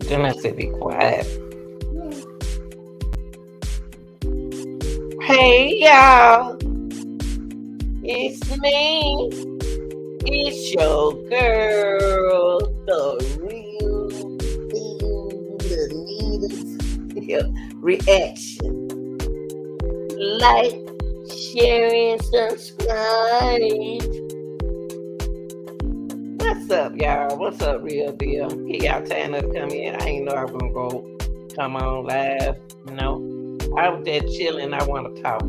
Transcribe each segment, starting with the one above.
Then I said, be quiet. Hey, y'all. It's me. It's your girl, the real thing, the needed reaction. Like, share, and subscribe. What's up, y'all? What's up, real deal? Get y'all time to come in. I ain't know I was gonna go come on live. No, I was just chilling. I want to talk.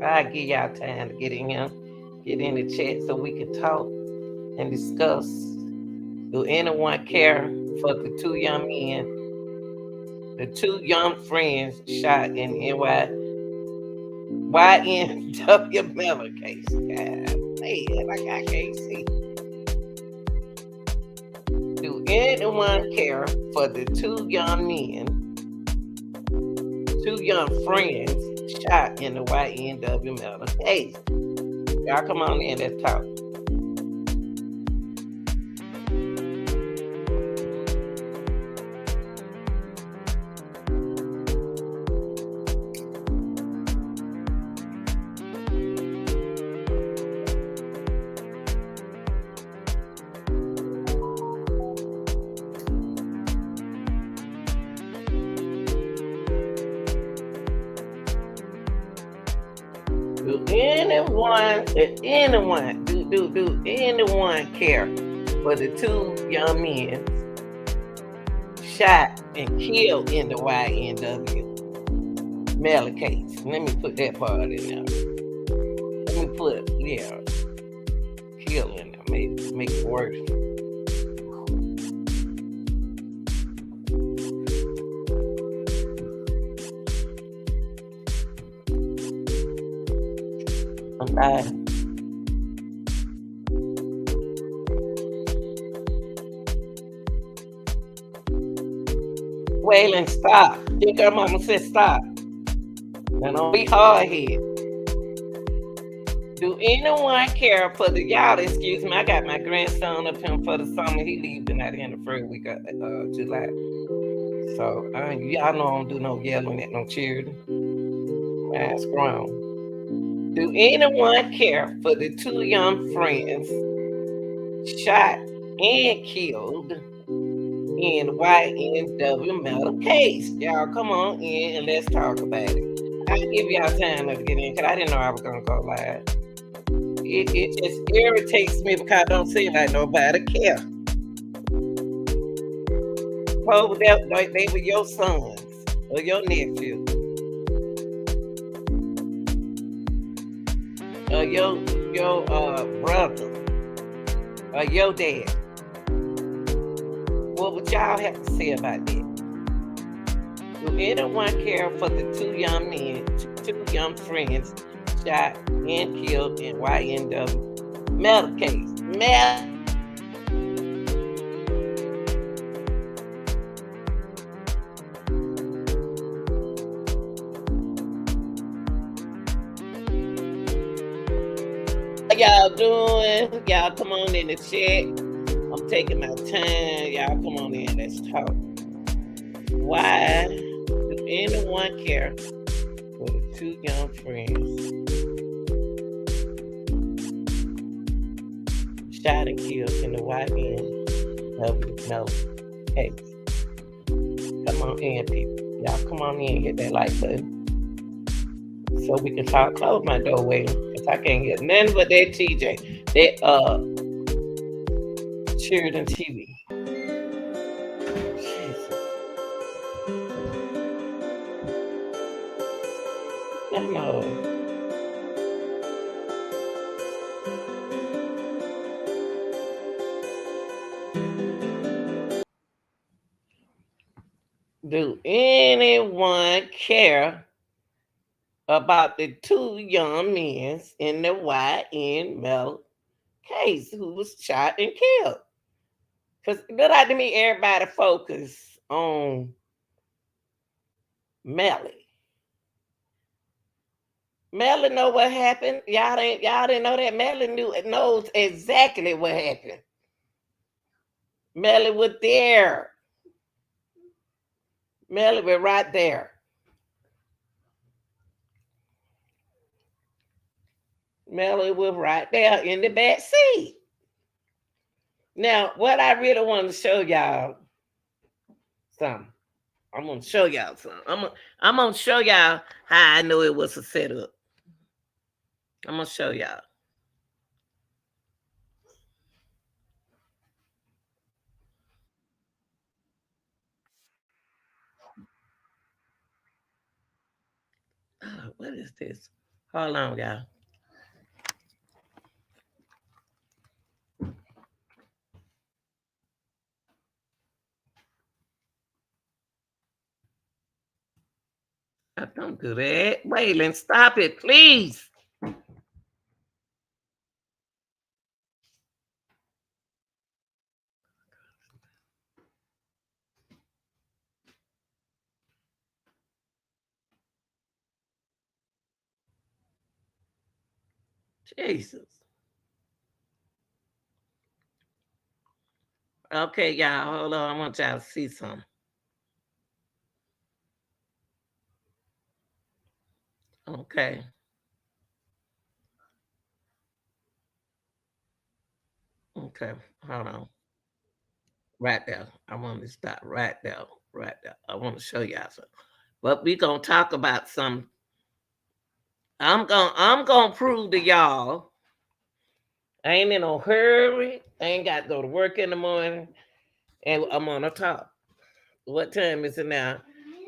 I give y'all time to get in here, get in the chat so we can talk and discuss. Do anyone care for the two young men, the two young friends shot in YNW Melly case? God, man, like I can't see. Do anyone care for the two young men, two young friends shot in the YNW Melly case? Y'all come on in, let's talk. Do anyone care for the two young men shot and killed in the YNW Melly case? Let me put that part in there. Let me put, kill in there, maybe make it worse. I'm dying. Waylon, stop. Think her mama said stop. Now don't be hard head. Do anyone care for the y'all? Excuse me, I got my grandson up here for the summer. He leaving at the end of the first week of July. So y'all know I don't do no yelling at no cheering. That's grown. Do anyone care for the two young friends shot and killed in YNW Melly case? Y'all come on in and let's talk about it. I'll give y'all time to get in because I didn't know I was going to go live. It just irritates me because I don't seem like nobody care. Hope they were your sons or your nephews. Or your brother, or your dad. What would y'all have to say about that? Do anyone care for the two young men, two young friends shot and killed in YNW Melly case? How y'all doing? Y'all come on in the chat. I'm taking my time. Y'all come on in. Let's talk. Why do anyone care for the two young friends shot and killed in the YNW Melly case? Come on in, people. Y'all come on in. Hit that like button so we can talk. Close my doorway because I can't get nothing but that TJ. That Sheridan TV. Jesus. I know. Do anyone care about the two young men in the YN Melly case who was shot and killed? Because good like to me, everybody focus on Melly. Melly know what happened. Y'all didn't know that. Melly knows exactly what happened. Melly was there. Melly was right there. Melly was right there in the back seat. Now, what I really want to show y'all something. I'm gonna show y'all something. I'm gonna show y'all how I know it was a setup. I'm gonna show y'all. What is this? Hold on, y'all. Don't do that. Waylon, stop it, please. Jesus. Okay, y'all, hold on. I want y'all to see something. Okay. Okay. Hold on. Right there. I want to stop right there. Right there. I want to show y'all something. But we gonna talk about some. I'm gonna prove to y'all. I ain't in no hurry. I ain't got to go to work in the morning. And I'm on the top. What time is it now?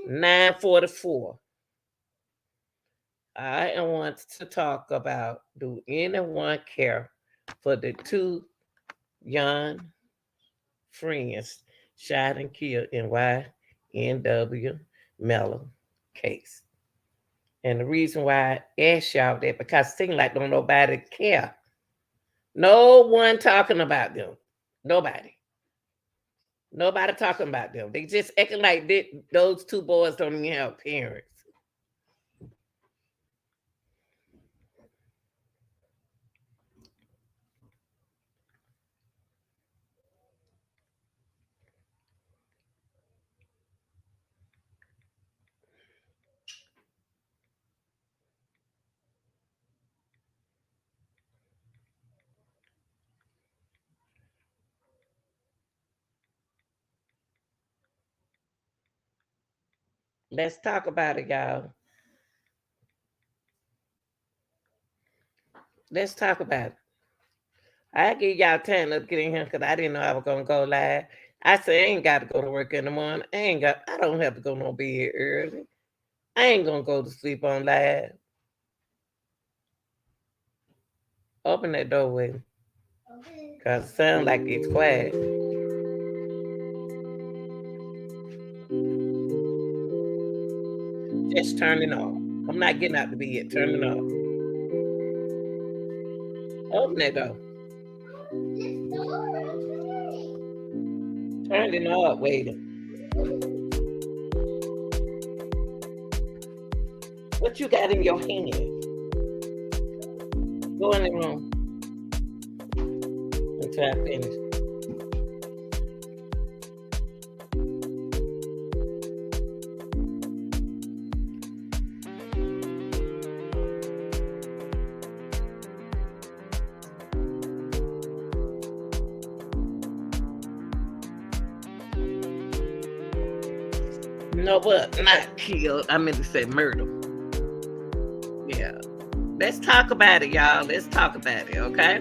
9:44. I want to talk about, do anyone care for the two young friends shot and killed in YNW Melly case? And the reason why I ask y'all that, because it seems like don't nobody care. No one talking about them. Nobody. Nobody talking about them. They just acting like those two boys don't even have parents. Let's talk about it, y'all. Let's talk about it. I give y'all time to get in here because I didn't know I was gonna go live. I said I ain't got to go to work in the morning. I don't have to go no bed early. I ain't gonna go to sleep on live. Open that doorway. Cause it sounds like it's quiet. Just turn it off. I'm not getting out the bed. Turn it off. Open that door. Turn it off. Wait. What you got in your hand? Go in the room until I finish. You know what? Not killed. I meant to say murder. Yeah. Let's talk about it, y'all. Let's talk about it, okay?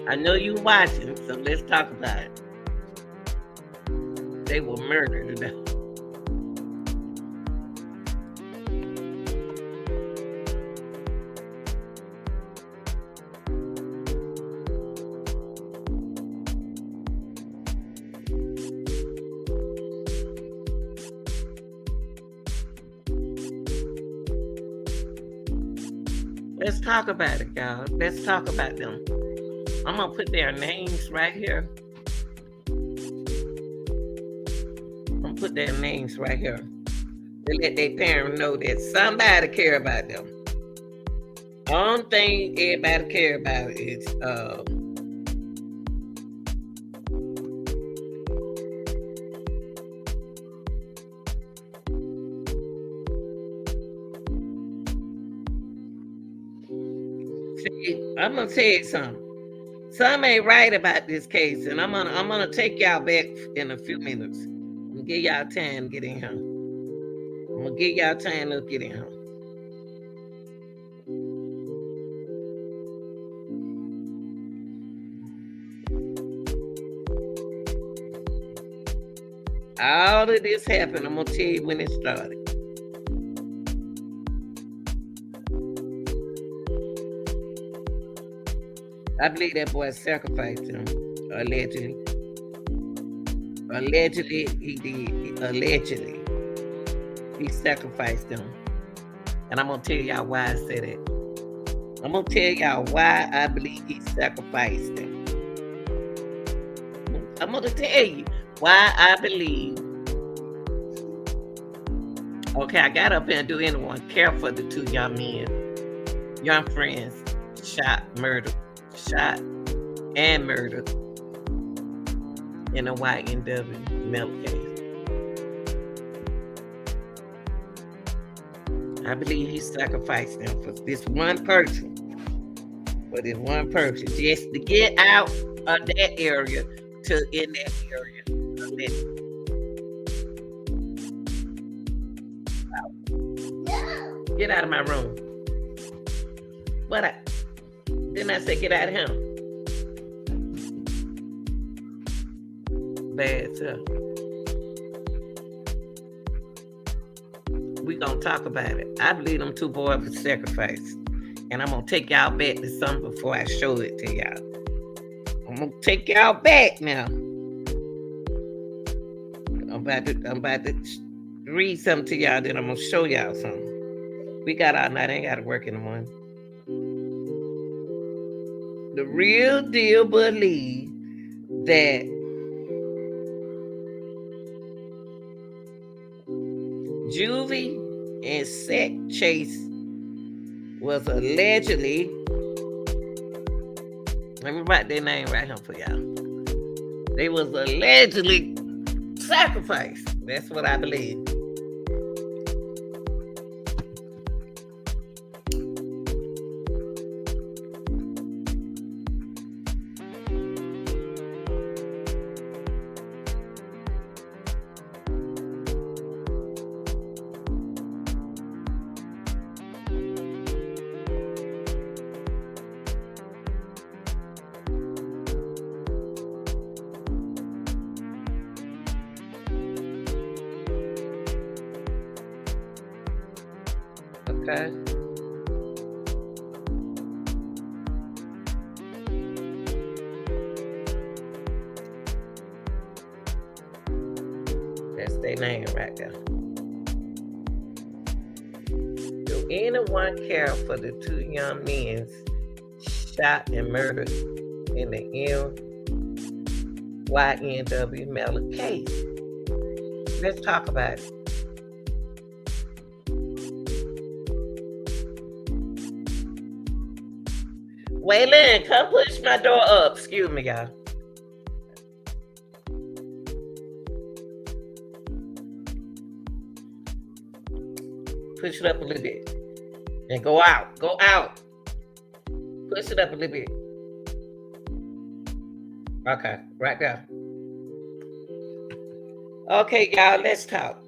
I know you watching, so let's talk about it. They were murdered. Let's talk about it, y'all. Let's talk about them. I'm gonna put their names right here. I'm gonna put their names right here to let their parents know that somebody care about them. Only thing everybody care about is I'm gonna tell you something. Some ain't right about this case, and I'm gonna take y'all back in a few minutes. I'm gonna give y'all time to get in here. I'm gonna give y'all time to get in here. All of this happened. I'm gonna tell you when it started. I believe that boy sacrificed him. Allegedly. Allegedly, he did. Allegedly. He sacrificed him. And I'm going to tell y'all why I said it. I'm going to tell y'all why I believe he sacrificed him. I'm going to tell you why I believe. Okay, I got up here and do anyone care for the two young men, young friends, shot and murdered in a YNW Melly case. I believe he sacrificed them for this one person. For this one person, just to get out of that area to in that area. Get out of my room. Didn't I say get out of him? Bad stuff. We gonna talk about it. I believe them two boys were sacrificed. And I'm gonna take y'all back to something before I show it to y'all. I'm gonna take y'all back now. I'm about to read something to y'all, then I'm gonna show y'all something. We got all night, I ain't gotta work in the morning. The real deal believe that Juvy and Sakchaser was allegedly, let me write their name right here for y'all. They was allegedly sacrificed. That's what I believe. Okay. That's their name right there. Do anyone care for the two young men shot and murdered in the YNW Melly case? Let's talk about it. Waylon, come push my door up. Excuse me, y'all. Push it up a little bit. And go out. Go out. Push it up a little bit. Okay, right there. Okay, y'all, let's talk.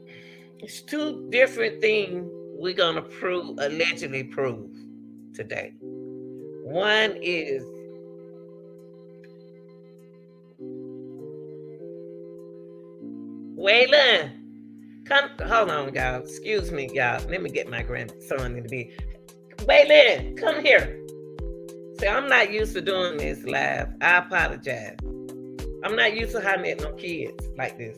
It's two different things we're going to allegedly prove today. One is Waylon, hold on, y'all. Excuse me, y'all. Let me get my grandson in the bed. Waylon, come here. See, I'm not used to doing this live. I apologize. I'm not used to having no kids like this.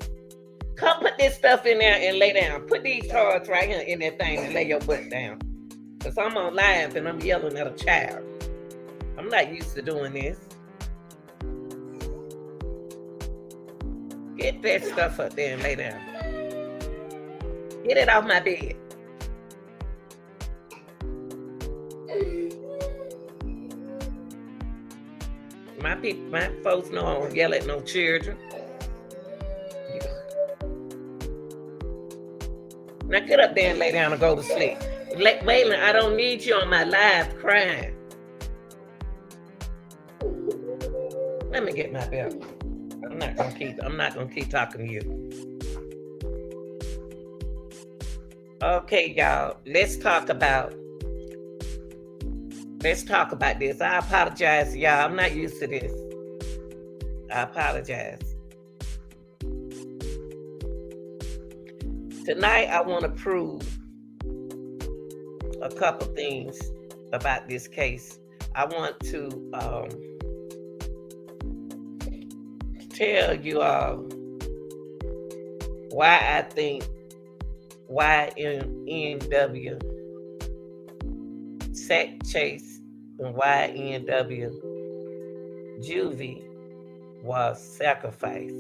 Come put this stuff in there and lay down. Put these toys right here in that thing and lay your butt down. Because I'm on live and I'm yelling at a child. I'm not used to doing this. Get that stuff up there and lay down. Get it off my bed. My folks know I don't yell at no children. Now get up there and lay down and go to sleep. Waylon, I don't need you on my live crying. Let me get my belt. I'm not gonna keep talking to you. Okay, y'all. Let's talk about this. I apologize, y'all. I'm not used to this. I apologize. Tonight I want to prove a couple things about this case. I want to tell you all why I think YNW Sakchaser and YNW Juvy was sacrificed.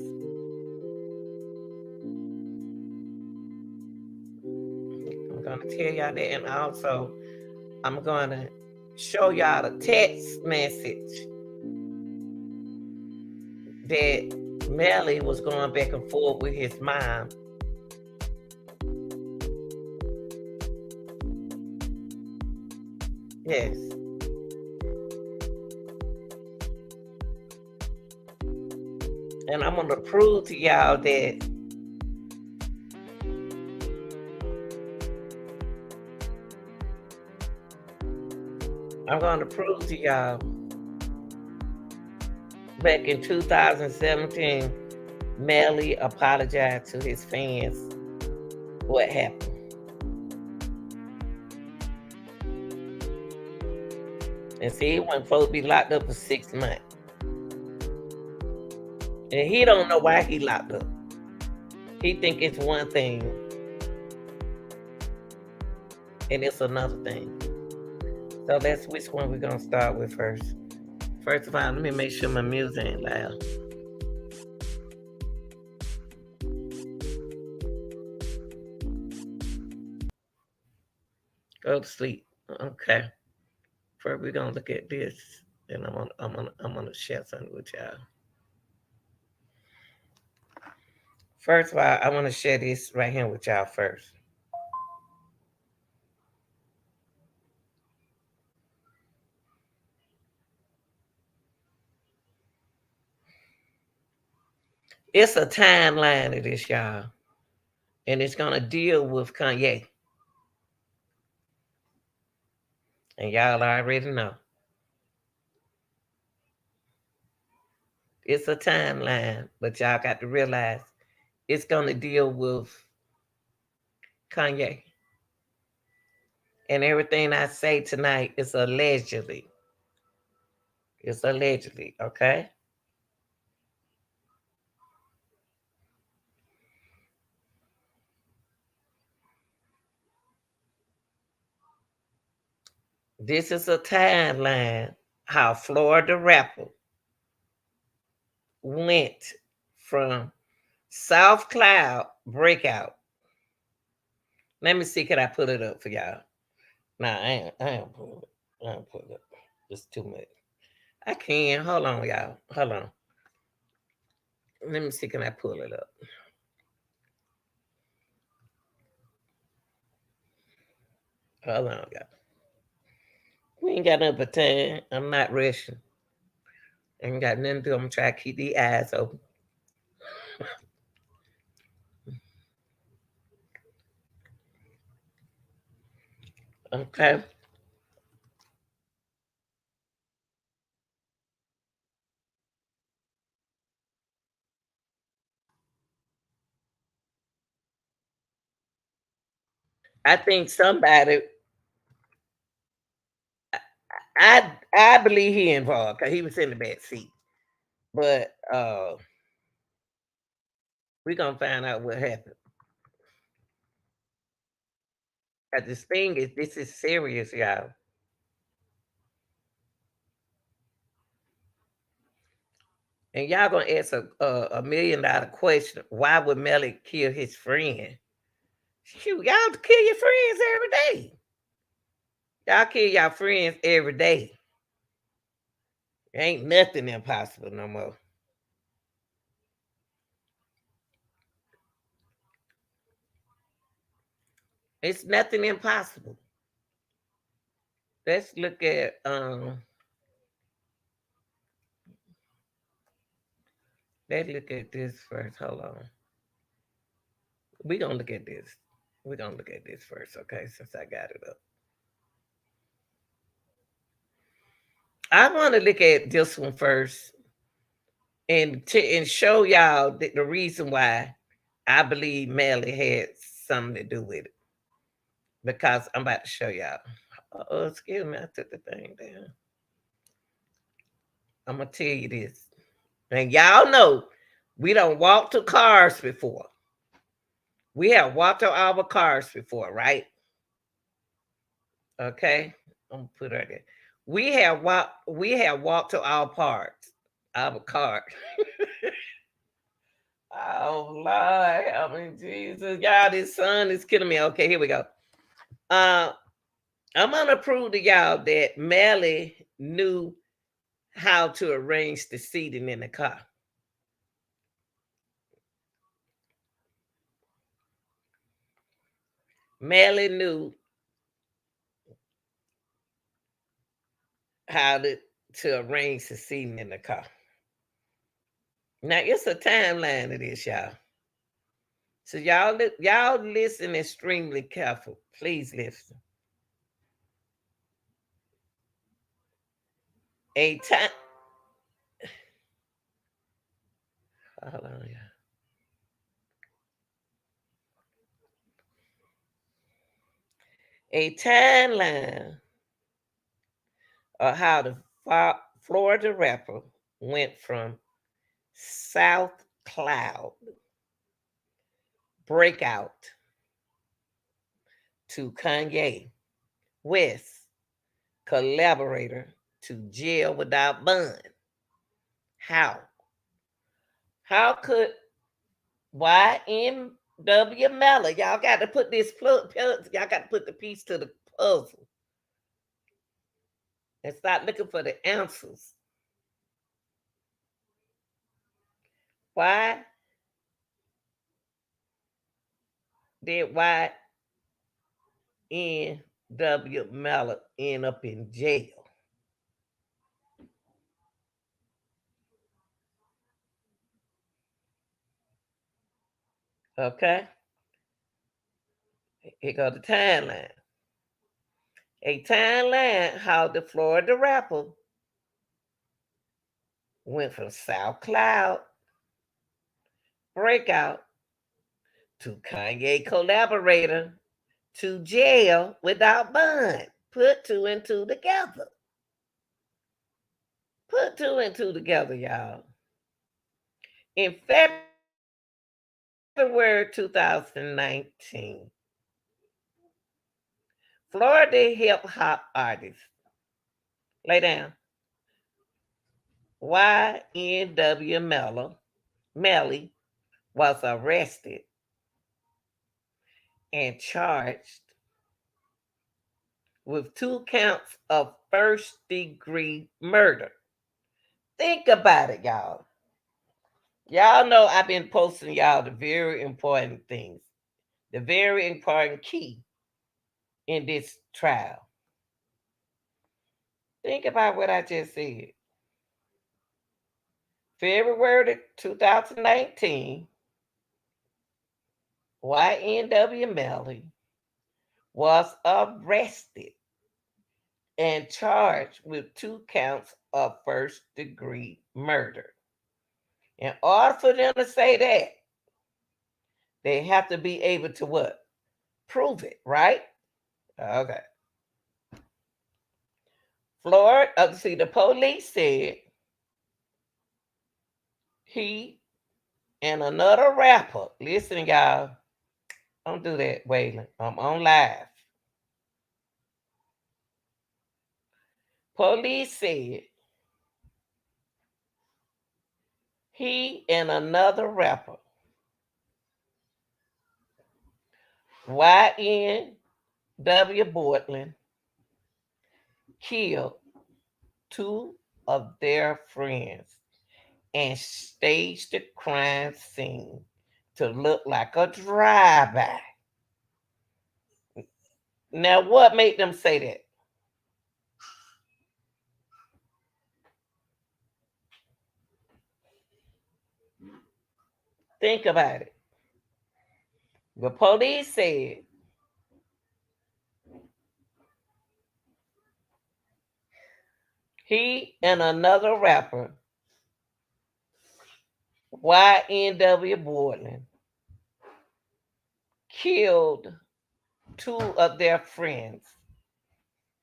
I'm gonna tell y'all that, and also I'm gonna show y'all the text message that Melly was going back and forth with his mom. Yes. And I'm gonna prove to y'all that I'm gonna prove to y'all back in 2017, Melly apologized to his fans what happened. And see, he wasn't supposed to be locked up for 6 months. And he don't know why he locked up. He think it's one thing, and it's another thing. So that's which one we're gonna start with first. First of all, let me make sure my music ain't loud. Go to sleep. Okay. First, we're gonna look at this, and I'm gonna share something with y'all. First of all, I want to share this right here with y'all first. It's a timeline of this, y'all, and it's gonna deal with Kanye, and y'all already know. It's a timeline, but y'all got to realize it's gonna deal with Kanye. And everything I say tonight is allegedly. It's allegedly, okay? This is a timeline how Florida rapper went from South Cloud breakout. Let me see, can I put it up for y'all? Nah, I ain't put it. I ain't put it up. It's too much. I can. Hold on, y'all. Hold on. Let me see, can I pull it up? Hold on, y'all. We ain't got nothing but time. I'm not rushing. Ain't got nothing to do. I'm gonna try to keep the eyes open. Okay. I think somebody I believe he involved because he was in the back seat. But we're gonna find out what happened. This thing is this is serious, y'all. And y'all gonna ask a $1 million question. Why would Melly kill his friend? Shoot, y'all kill your friends every day. Y'all kill y'all friends every day. Ain't nothing impossible no more. It's nothing impossible. Let's look at Let's look at this first. Hold on. We're gonna look at this. We're gonna look at this first, okay? Since I got it up. I wanna look at this one first and show y'all the reason why I believe Melly had something to do with it. Because I'm about to show y'all. Oh, excuse me, I took the thing down. I'm gonna tell you this. And y'all know we don't walk to cars before. We have walked to our cars before, right? Okay. I'm gonna put it there. We have walked to our parts, our car. Oh Lord, help me, Jesus. Y'all, this sun is killing me. Okay, here we go. Uh I'm gonna prove to y'all that Melly knew how to arrange the seating in the car. Melly knew how to arrange the seating in the car. Now it's a timeline of this, y'all. So y'all listen extremely careful. Please listen. A time hold on, y'all. A timeline of how the Florida rapper went from South Cloud breakout to Kanye West collaborator to jail without bond. How? How could YMW Melly? Y'all got to put this y'all got to put the piece to the puzzle and start looking for the answers. Why did YNW Melly end up in jail? Okay, here go the timeline. A timeline how the Florida rapper went from South Cloud breakout to Kanye collaborator to jail without bond. Put two and two together. Put two and two together, y'all. In February 2019, Florida hip hop artist, lay down, YNW Melly was arrested and charged with 2 counts of first degree murder. Think about it, y'all. Y'all know I've been posting y'all the very important things, the very important key in this trial. Think about what I just said. February 2019, YNW Melly was arrested and charged with 2 counts of first degree murder. In order for them to say that, they have to be able to what? Prove it, right? Okay. Florida, see, the police said he and another rapper, listen, y'all, don't do that, Waylon. I'm on live. Police said he and another rapper, YNW Portland, killed two of their friends and staged the crime scene to look like a drive-by. Now, what made them say that? Think about it. The police said he and another rapper, YNW Borland, killed two of their friends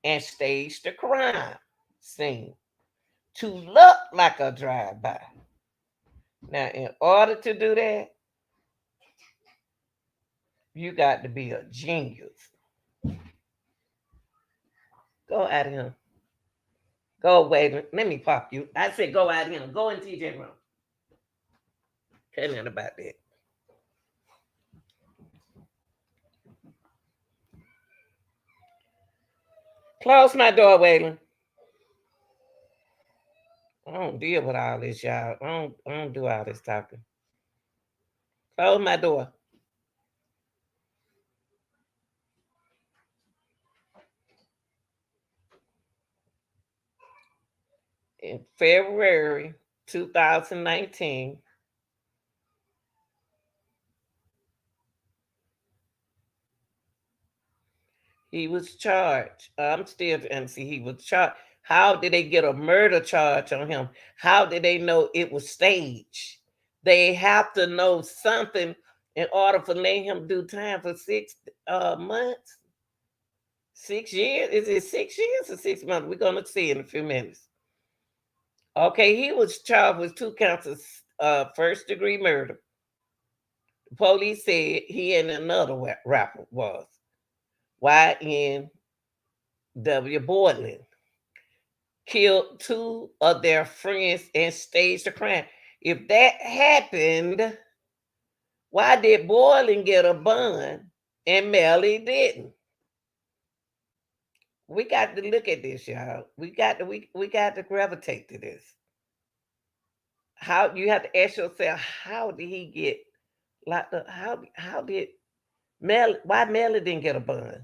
and staged a crime scene to look like a drive-by. Now, in order to do that, you got to be a genius. Go out of here. Go away. Let me pop you. I said go out of here. Go in TJ room. Tell nothing about that. Close my door, Waylon. I don't deal with all this, y'all. I don't do all this talking. Close my door. In February 2019, he was charged. I'm still MC. He was charged. How did they get a murder charge on him? How did they know it was staged? They have to know something in order for letting him do time for 6 months, 6 years. Is it 6 years or 6 months? We're gonna see in a few minutes. Okay, he was charged with 2 counts of first degree murder. The police said he and another rapper was YNW Borland killed two of their friends and staged a crime. If that happened, why did Borland get a bond and Melly didn't? We got to look at this, y'all. We got to gravitate to this. How you have to ask yourself, how did he get locked up? How did Mel? Why Melly didn't get a bond?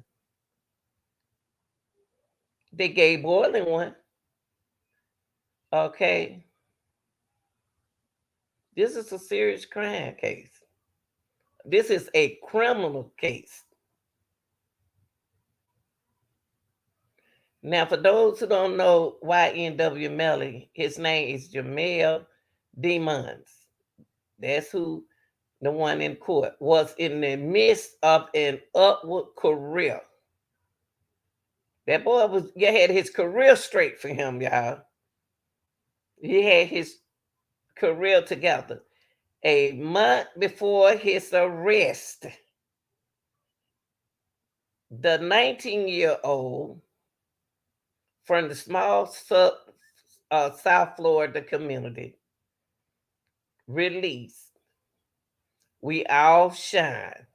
They gave Borland one. Okay, this is a serious crime case. This is a criminal case. Now, for those who don't know YNW Melly, his name is Jamel Demons. That's who the one in court was in the midst of an upward career. That boy was had his career straight for him, y'all. He had his career together. A month before his arrest, the 19-year-old from the small South Florida community released We All Shine.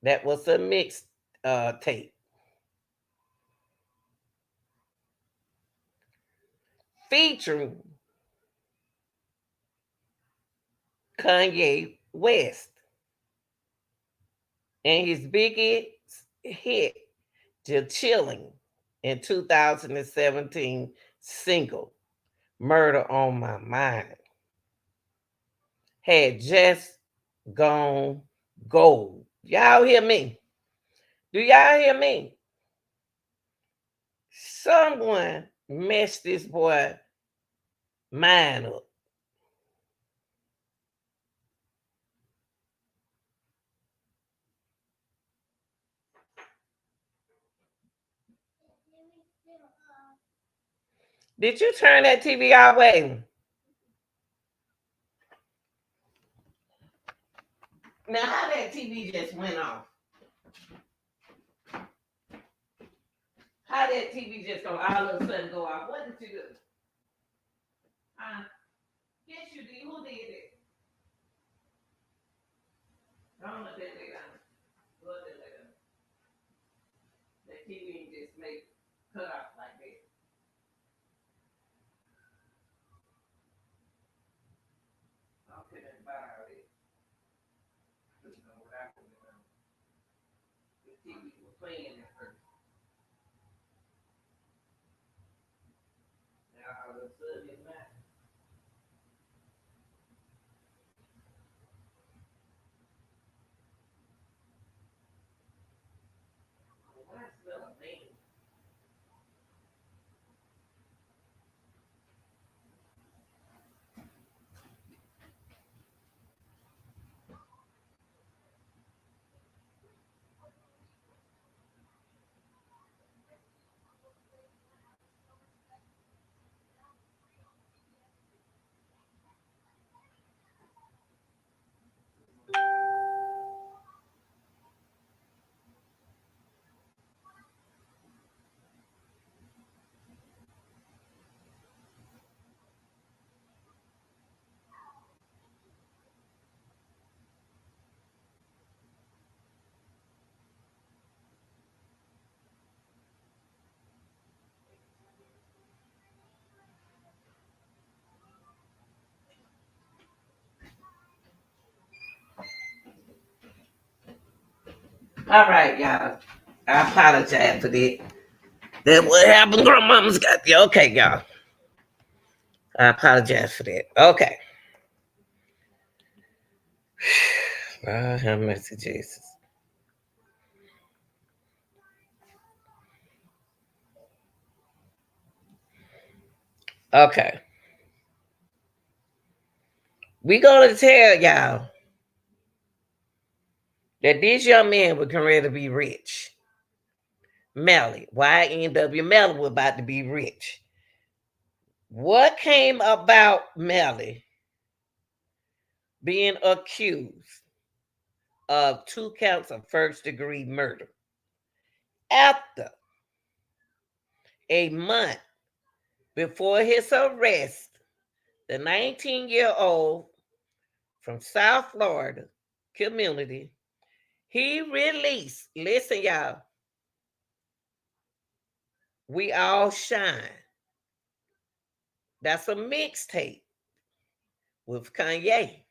That was a mixed tape featuring Kanye West and his biggest hit, Just Chilling, in 2017 single, Murder on My Mind, had just gone gold. Y'all hear me? Do y'all hear me? Someone messed this boy mind up. Did you turn that TV our way? Now, how that TV just went off? How that TV just go all of a sudden go off? What did you do? Yes, you did. Who did it? Don't let that lay down. Let that lay down. That TV just make cut off like that. Okay, then borrow it. You know what I put it on. The TV was playing at first. Now all of a sudden it's not. All right, y'all. I apologize for that. That's what happened. Grandmama's got the okay, y'all. I apologize for that. Okay. Lord have mercy, Jesus. Okay. We gonna tell y'all that this young man was getting ready to be rich. Melly, YNW Melly was about to be rich. What came about Melly being accused of 2 counts of first-degree murder after a month before his arrest? The 19-year-old from South Florida community, he released, listen, y'all, We All Shine. That's a mixtape with Kanye.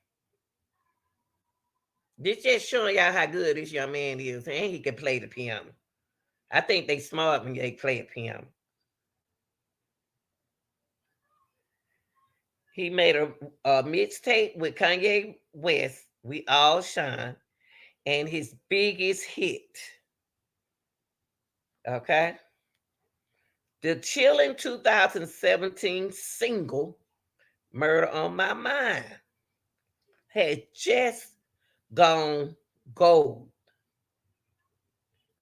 This just showing y'all how good this young man is, and he can play the piano. I think they smart when they play a piano. He made a mixtape with Kanye West, We All Shine, and his biggest hit. Okay? The chilling 2017 single, Murder on My Mind, had just gone gold.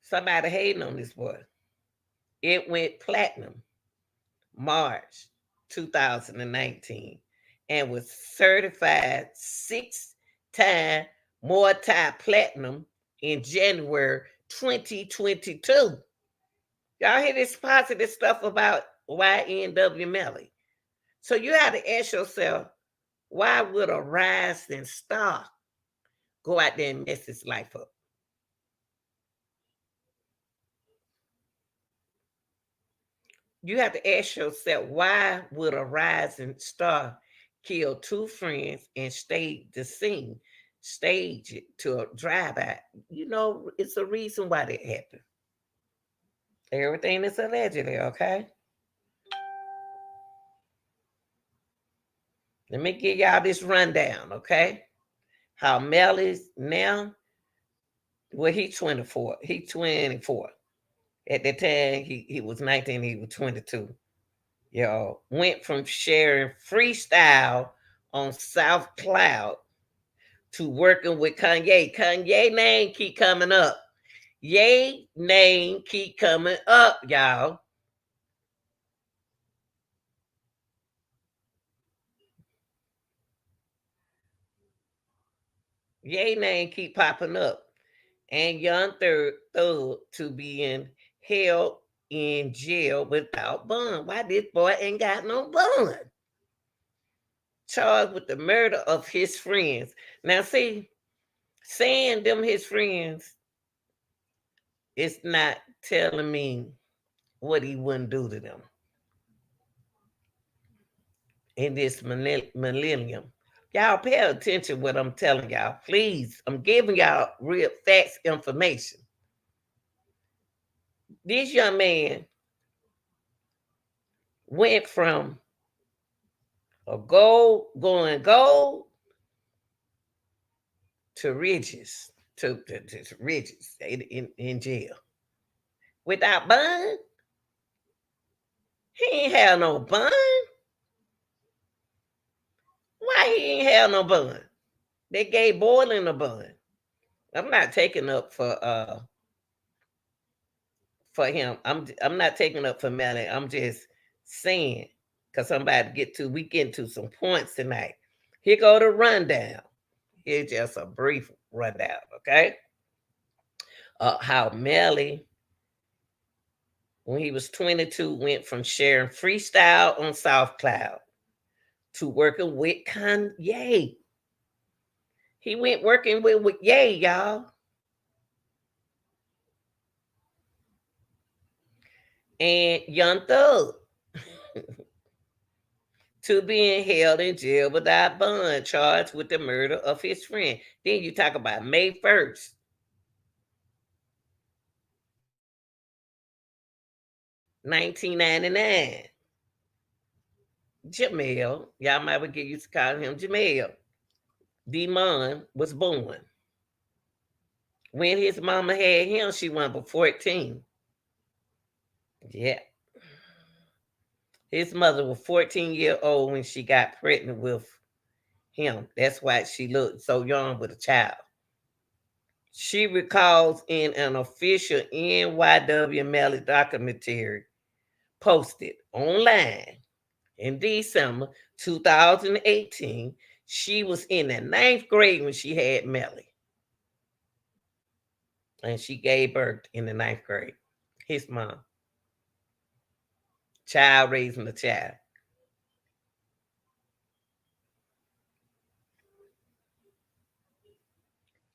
Somebody hating on this boy. It went platinum March 2019 and was certified 6-time multi-platinum in January 2022. Y'all hear this positive stuff about YNW Melly. So you have to ask yourself, why would a rising star go out there and mess his life up? You have to ask yourself, why would a rising star kill 2 friends and stage the scene, stage it to a drive-by? You know, it's a reason why that happened. Everything is allegedly, okay? Let me give y'all this rundown, okay? How Mel is now. Well, he's 24. He's 24. At the time, he was 19, he was 22. Y'all went from sharing freestyle on South Cloud to working with Kanye. Kanye name keep coming up. Ye name keep coming up, y'all. Ye name keep popping up. And Young Thug to being held in jail without bond. Why this boy ain't got no bond? Charged with the murder of his friends. Now see, saying them his friends, it's not telling me what he wouldn't do to them in this millennium. Y'all pay attention what I'm telling y'all. Please, I'm giving y'all real facts information. This young man went from a going gold to riches, to riches in jail. Without bond, he ain't have no bond. Why he ain't have no bond? They gave Boylan a bond. I'm not taking up for him. I'm not taking up for Melly. I'm just saying, because I'm about to get into some points tonight. Here go the rundown. Here's just a brief rundown, okay? How Melly, when he was 22, went from sharing freestyle on South Cloud to working with Kanye. He went working with Ye, y'all. And Young Thug to being held in jail without bond, charged with the murder of his friend. Then you talk about May 1st. 1999, Jamel, y'all might would get used to calling him Jamel, Demon was born. When his mama had him, she went for 14. Yeah. His mother was 14-year old when she got pregnant with him. That's why she looked so young with a child. She recalls in an official NYW Melly documentary posted online in December 2018, she was in the ninth grade when she had Melly. And she gave birth in the ninth grade. His mom. Child raising a child.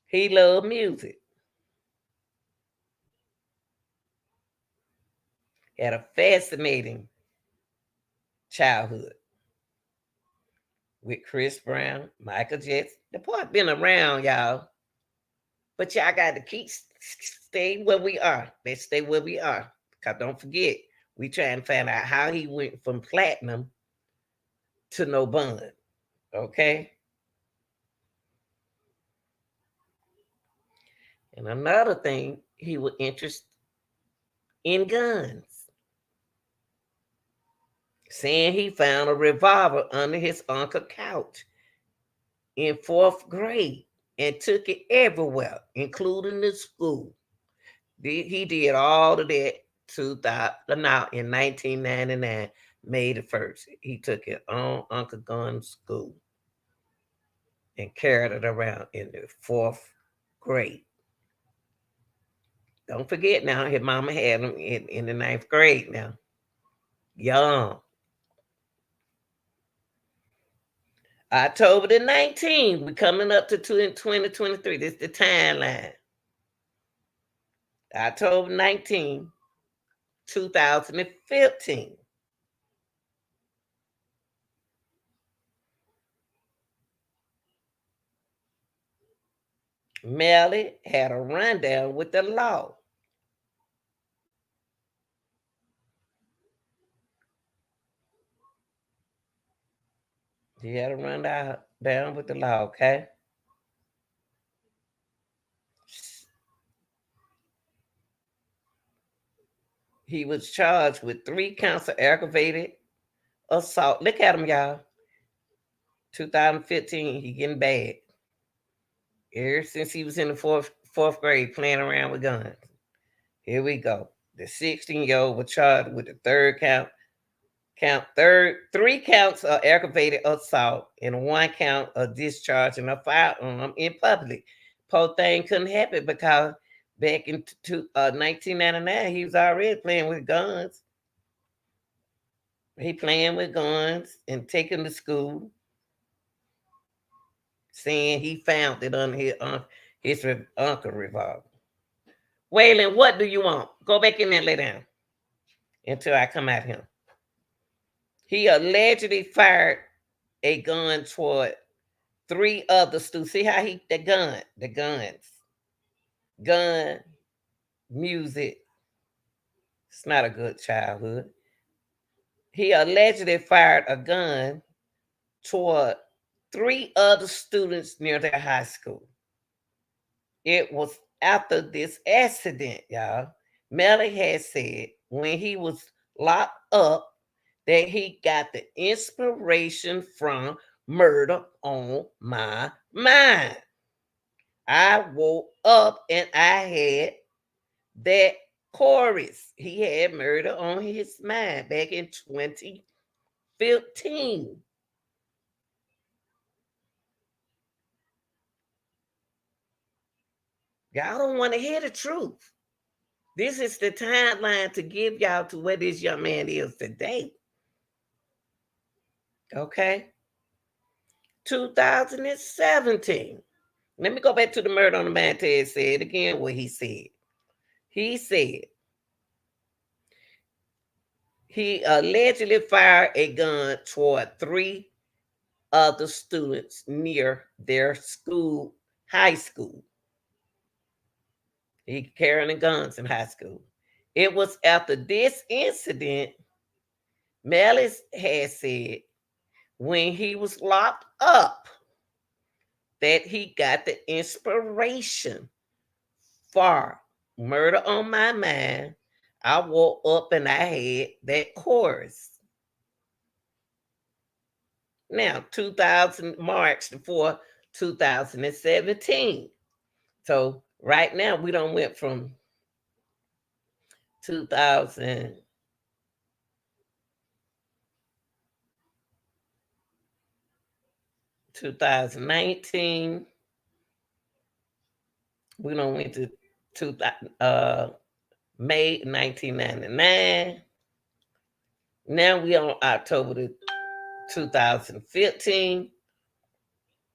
He loved music. Had a fascinating childhood with Chris Brown, Michael Jackson. The part been around, y'all. But y'all got to keep stay where we are. Let's stay where we are. Cause don't forget, we trying to find out how he went from platinum to no bun. Okay. And another thing, he was interested in guns, saying he found a revolver under his uncle's couch in fourth grade and took it everywhere, including the school. He did all of that 2000, now in 1999, May the 1st. He took it on Uncle Gun's school and carried it around in the fourth grade. Don't forget now, his mama had him in the ninth grade now. Young. October the 19th, we coming up to 2023. This is the timeline. October 19th, 2015. Melly had a rundown with the law. He had a rundown down with the law, okay? He was charged with 3 counts of aggravated assault. Look at him, y'all. 2015, he getting bad. Ever since he was in the fourth grade playing around with guns. Here we go. The 16-year-old was charged with the third count, 3 counts of aggravated assault and 1 count of discharging a firearm in public. Poor thing couldn't happen because back in 1999, he was already playing with guns. He playing with guns and taking to school, saying he found it on his uncle revolver. Waylon, what do you want? Go back in there and lay down until I come at him. He allegedly fired a gun toward 3 other students. See how the gun, music. It's not a good childhood. He allegedly fired a gun toward 3 other students near their high school. It was after this accident, y'all. Melly had said when he was locked up that he got the inspiration from Murder on My Mind. I woke up and I had that chorus. He had Murder on his mind back in 2015. Y'all don't want to hear the truth. This is the timeline to give y'all to where this young man is today. Okay? 2017. Let me go back to the Murder on the Mind. Ted said again what he said. He said he allegedly fired a gun toward 3 other students near their school, high school. He carrying guns in high school. It was after this incident, Melly had said when he was locked up that he got the inspiration for Murder on My Mind. I woke up and I had that chorus. Now, 2000 March the 4th, 2017. So right now we don't went from 2000 2019. We don't went to May 1999. Now we on October 2015.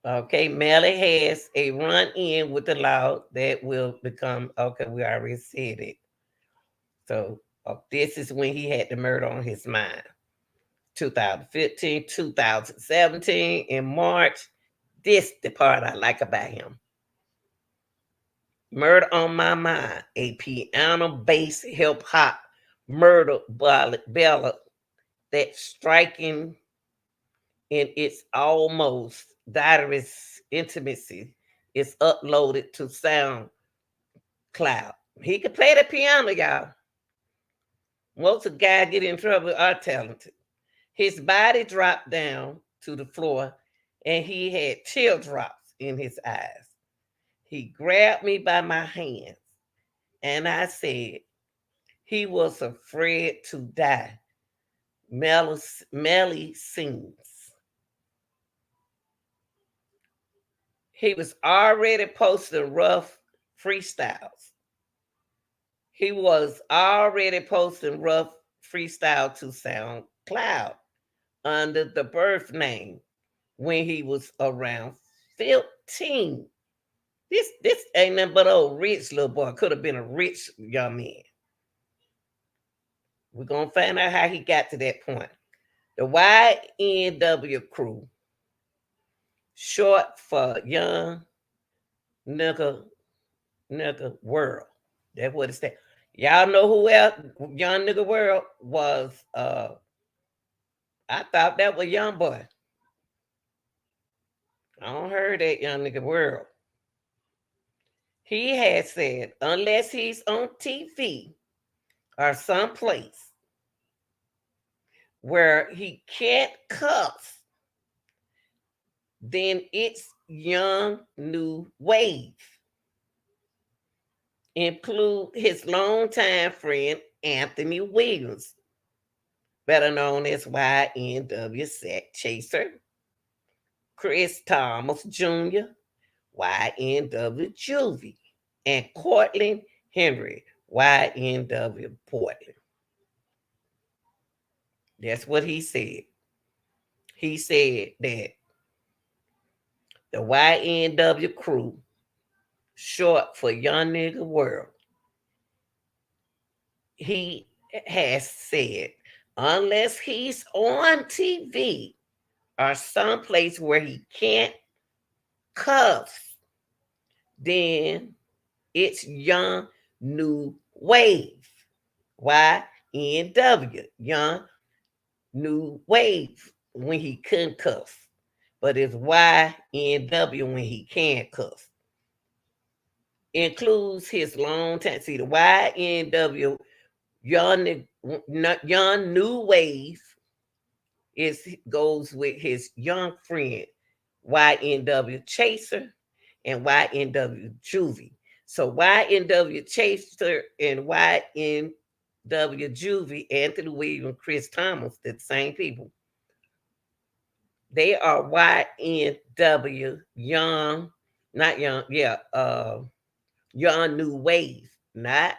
Okay, Melly has a run in with the law that will become okay. We already said it. So this is when he had the murder on his mind. 2015, 2017, in March. This the part I like about him. Murder on My Mind, a piano-based hip-hop murder ballad that's striking in its almost direst intimacy is uploaded to SoundCloud. He can play the piano, y'all. Most of guys get in trouble are talented. His body dropped down to the floor and he had teardrops in his eyes. He grabbed me by my hands and I said, he was afraid to die. Melly sings. He was already posting rough freestyles. He was already posting rough freestyle to SoundCloud under the birth name when he was around 15. This ain't nothing but old rich little boy. Could have been a rich young man. We're gonna find out how he got to that point. The YNW crew, short for Young Nigga World. That's what it said. Y'all know who else Young Nigga World was? I thought that was Young Boy. I don't heard that Young Nigga World. He had said, unless he's on TV or someplace where he can't cuss, then it's young new wave. Include his longtime friend Anthony Williams, better known as YNW Sakchaser, Chris Thomas Jr., YNW Juvy, and Cortland Henry, YNW Portland. That's what he said. He said that the YNW crew, short for Young Nigga World, he has said, unless he's on TV or someplace where he can't cuss, then it's Young New Wave. YNW, Young New Wave, when he couldn't cuss. But it's YNW when he can cuss. Includes his long time. See, the YNW, Young New Wave, goes with his young friend, YNW Chaser and YNW Juvy. So YNW Chaser and YNW Juvy, Anthony Williams, Chris Thomas, the same people. They are YNW Young, not Young, Young New Wave, not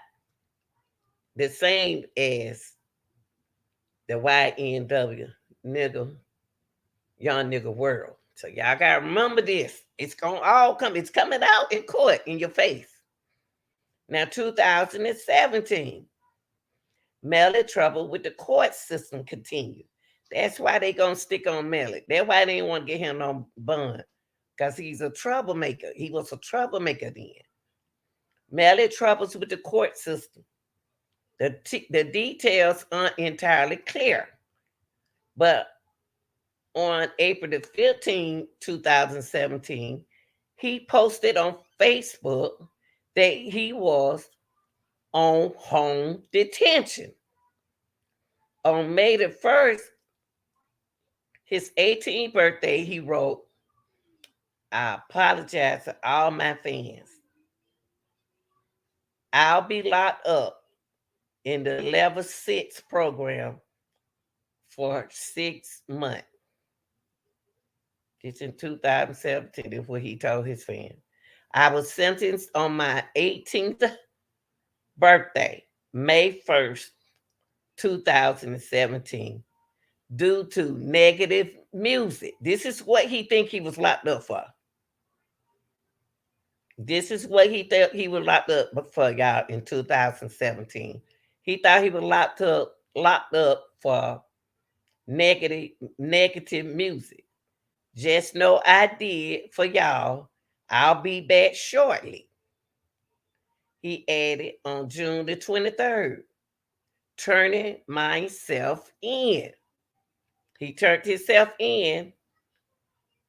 the same as the YNW nigga, Young Nigga World. So y'all gotta remember this. It's gonna all come. It's coming out in court in your face. Now, 2017, Melly trouble with the court system continued. That's why they gonna stick on Melly. That's why they didn't want to get him no bond, because he's a troublemaker. He was a troublemaker then. Melly troubles with the court system. The details aren't entirely clear, but on April the 15th, 2017, he posted on Facebook that he was on home detention. On May the 1st, his 18th birthday, he wrote, I apologize to all my fans. I'll be locked up in the level 6 program for 6 months. It's in 2017, is what he told his fans. I was sentenced on my 18th birthday, May 1st, 2017, due to negative music. This is what he think he was locked up for. This is what he thought he was locked up for, y'all, in 2017. He thought he was locked up for negative music. Just know I did for y'all. I'll be back shortly. He added on June the 23rd, turning myself in. He turned himself in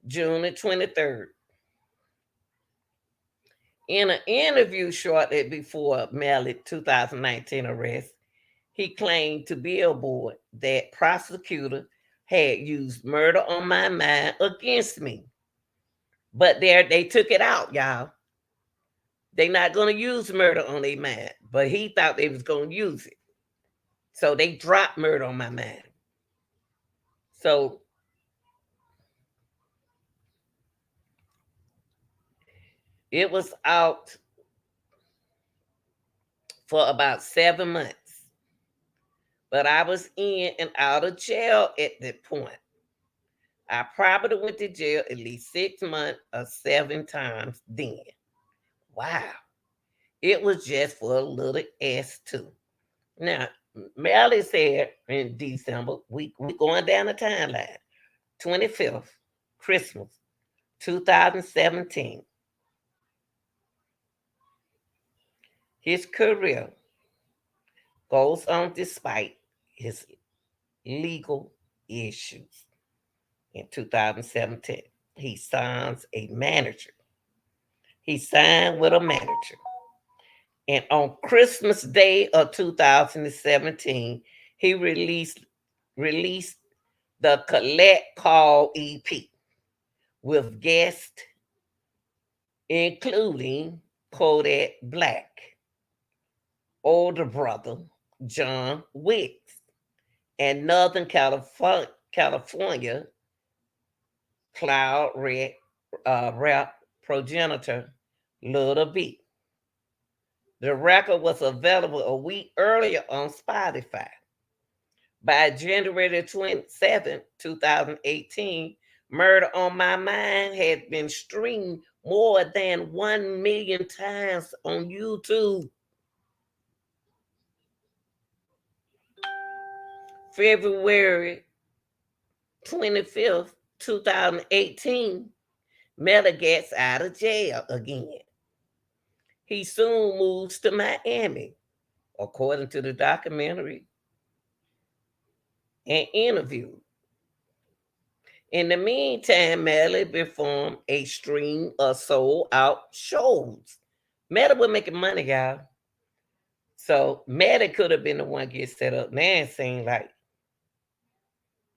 June the 23rd. In an interview shortly before Melly 2019 arrest, he claimed to Billboard that prosecutor had used murder on my mind against me. But they took it out, y'all. They not going to use murder on their mind, but he thought they was going to use it. So they dropped murder on my mind. So it was out for about 7 months. But I was in and out of jail at that point. I probably went to jail at least 6 months or 7 times then. Wow. It was just for a little S2. Now, Melly said in December, we going down the timeline. 25th, Christmas, 2017. His career goes on despite his legal issues. In 2017, he signs a manager. He signed with a manager. And on Christmas Day of 2017, he released the Collect Call EP with guests including Kodak Black, older brother John Wicks, and Northern California cloud rap progenitor Little B. The record was available a week earlier on Spotify. By January 27, 2018, Murder on My Mind had been streamed more than 1 million times on YouTube. February 25th, 2018, Melly gets out of jail again. He soon moves to Miami, according to the documentary and interview. In the meantime, Melly performed a string of sold-out shows. Melly was making money, y'all. So Melly could have been the one get set up. Now it seems like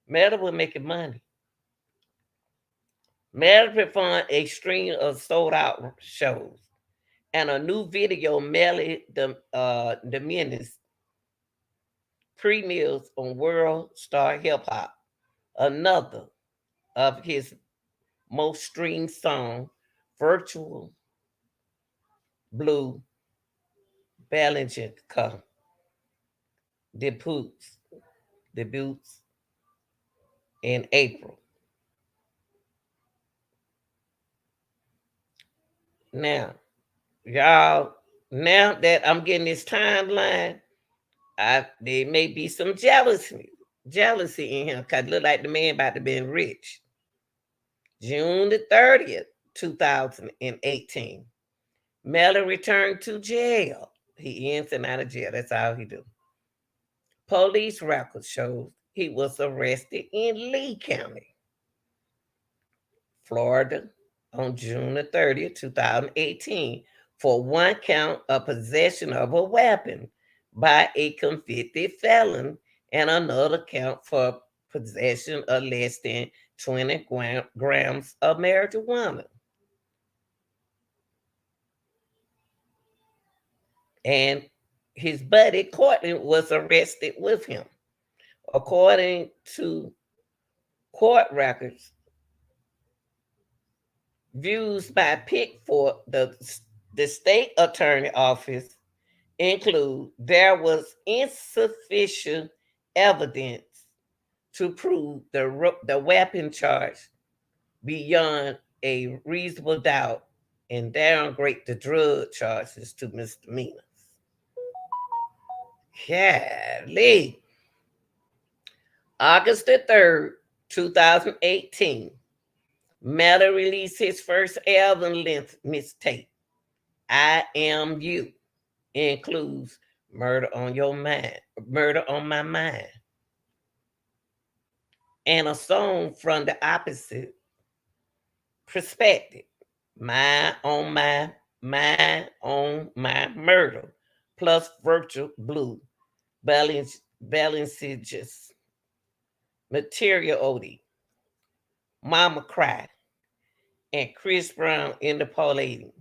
Melly was making money. Melly performed a string of sold-out shows. And a new video, Melly the Menace, premieres on World Star Hip Hop, another of his most streamed song, Virtual Blue Bellinger debuts in April. Now, y'all, now that I'm getting this timeline, there may be some jealousy in him because look like the man about to be rich. June the 30th, 2018, Melly returned to jail. He ends and out of jail. That's all he do. Police record shows he was arrested in Lee County, Florida, on June the 30th, 2018, for one count of possession of a weapon by a convicted felon and another count for possession of less than 20 grams of marijuana. And his buddy Courtney was arrested with him. According to court records, views by Pickford, the state attorney office, include there was insufficient evidence to prove the weapon charge beyond a reasonable doubt and downgrade the drug charges to misdemeanors. Golly. August the 3rd, 2018, Melly released his first album length mixtape, I Am You. Includes Murder on Your Mind, Murder on My Mind, and a song from the opposite perspective, Mine on My Murder, plus Virtual Blue, Balenciagas, Material OD, Mama Cry, and Chris Brown interpolating,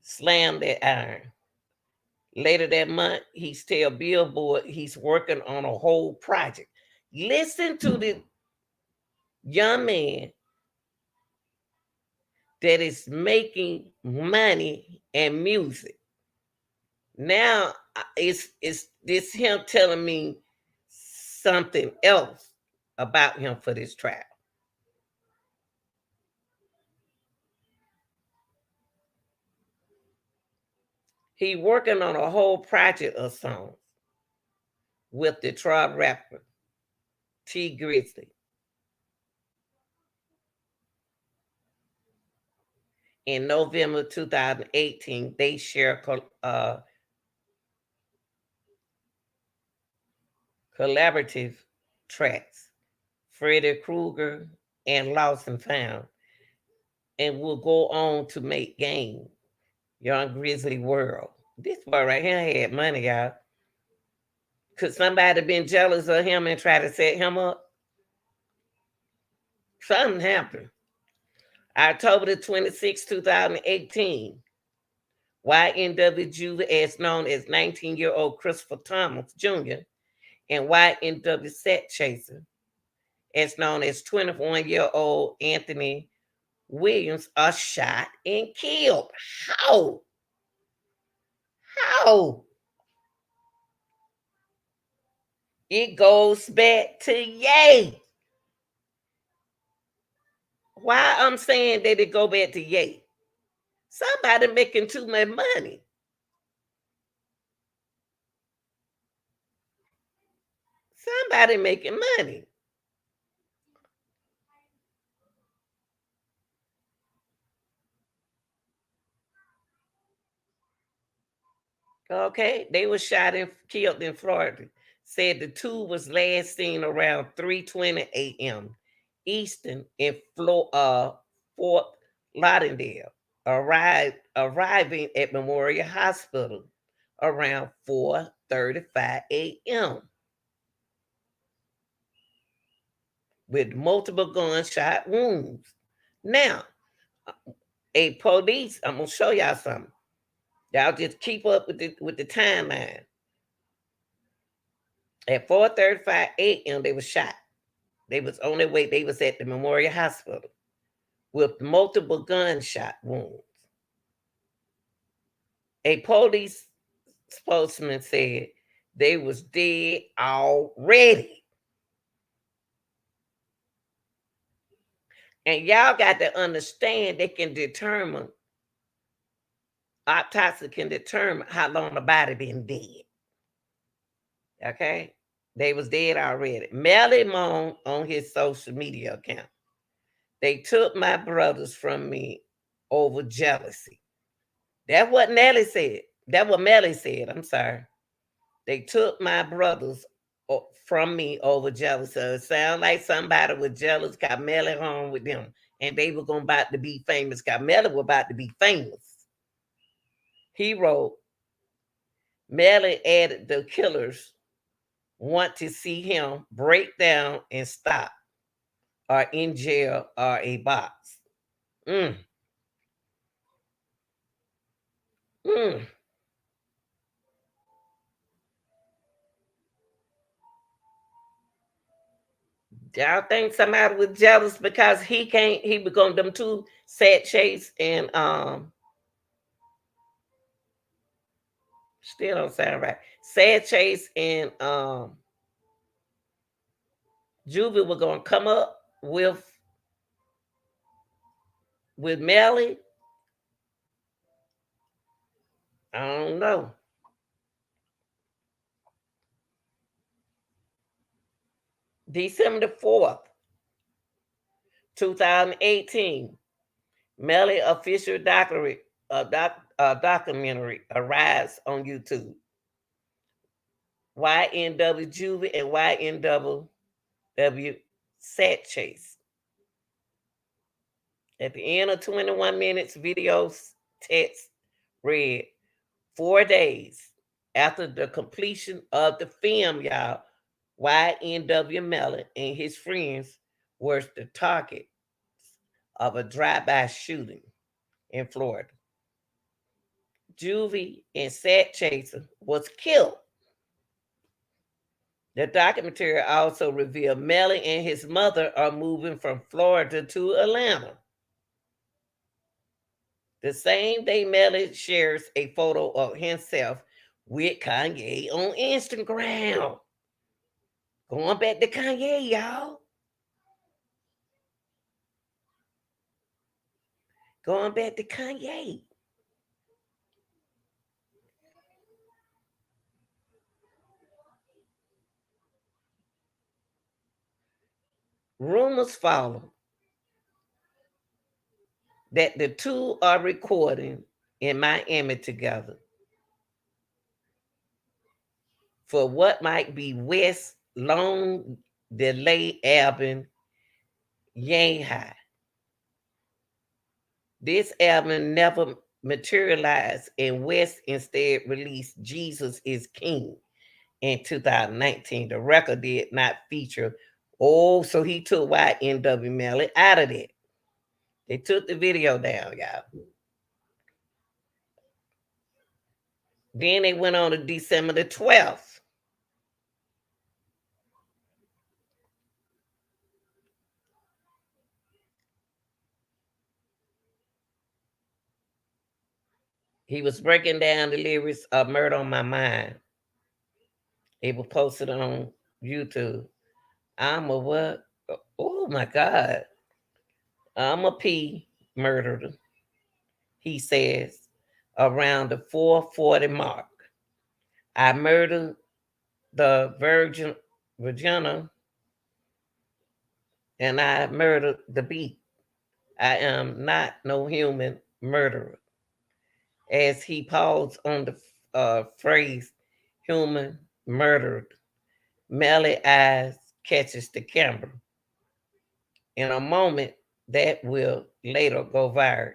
Slam That Iron. Later that month, he's tell Billboard he's working on a whole project. Listen to the young man that is making money and music. Now it's this him telling me something else about him for this track. He working on a whole project of songs with the tribe rapper T Grizzly. In November 2018, they share collaborative tracks, Freddy Krueger and Lost and Found, and will go on to make Game, Young Grizzly World. This boy right here had money, y'all. Could somebody been jealous of him and try to set him up? Something happened. October the 26th, 2018, YNW Juvy, as known as 19-year-old Christopher Thomas Jr., and YNW Sakchaser, as known as 21-year-old Anthony Williams, are shot and killed. How? How? It goes back to Ye. Why I'm saying that it go back to Ye? Somebody making too much money. Somebody making money. Okay, they were shot and killed in Florida. Said the two was last seen around 3:20 a.m. Eastern in Fort Lauderdale, arriving at Memorial Hospital around 4:35 a.m. with multiple gunshot wounds. Now, a police, I'm gonna show y'all something. Y'all just keep up with the timeline. At 4:35 a.m., they were shot. They was on their way. They was at the Memorial Hospital with multiple gunshot wounds. A police spokesman said they was dead already. And y'all got to understand they can determine, autopsy can determine how long the body been dead. Okay? They was dead already. Melly moaned on his social media account. They took my brothers from me over jealousy. That's what Nelly said. That's what Melly said. I'm sorry. They took my brothers from me over jealous. So it sound like somebody was jealous, got Melly home with them, and they were going about to be famous. Got Melly was about to be famous. He wrote, Melly added the killers want to see him break down and stop, or in jail or a box. Mm, mm. Y'all think somebody was jealous because he can't, he become them two, Sakchaser and still don't sound right. Sakchaser and Juvy were gonna come up with Melly. I don't know. December the 4th, 2018, Melly official documentary arrives on YouTube. YNW Juvy and YNW Sakchaser. At the end of 21 minutes, videos text read 4 days after the completion of the film, y'all, YNW Melly and his friends were the target of a drive-by shooting in Florida. Juvy and Sakchaser was killed. The documentary also revealed Melly and his mother are moving from Florida to Atlanta. The same day, Melly shares a photo of himself with Kanye on Instagram. Going back to Kanye, y'all. Going back to Kanye. Rumors follow that the two are recording in Miami together for what might be West's long delayed album, Yang High. This album never materialized, and West instead released Jesus is King in 2019. The record did not feature. Oh, so he took YNW Melly out of it. They took the video down, y'all. Then they went on to December the 12th. He was breaking down the lyrics of Murder on My Mind. It was posted on YouTube. I'm a what? Oh my God. I'm a P murderer, he says, around the 440 mark. I murdered the Virginia, and I murdered the beat. I am not no human murderer. As he paused on the phrase human murdered, Melly eyes catches the camera. In a moment that will later go viral.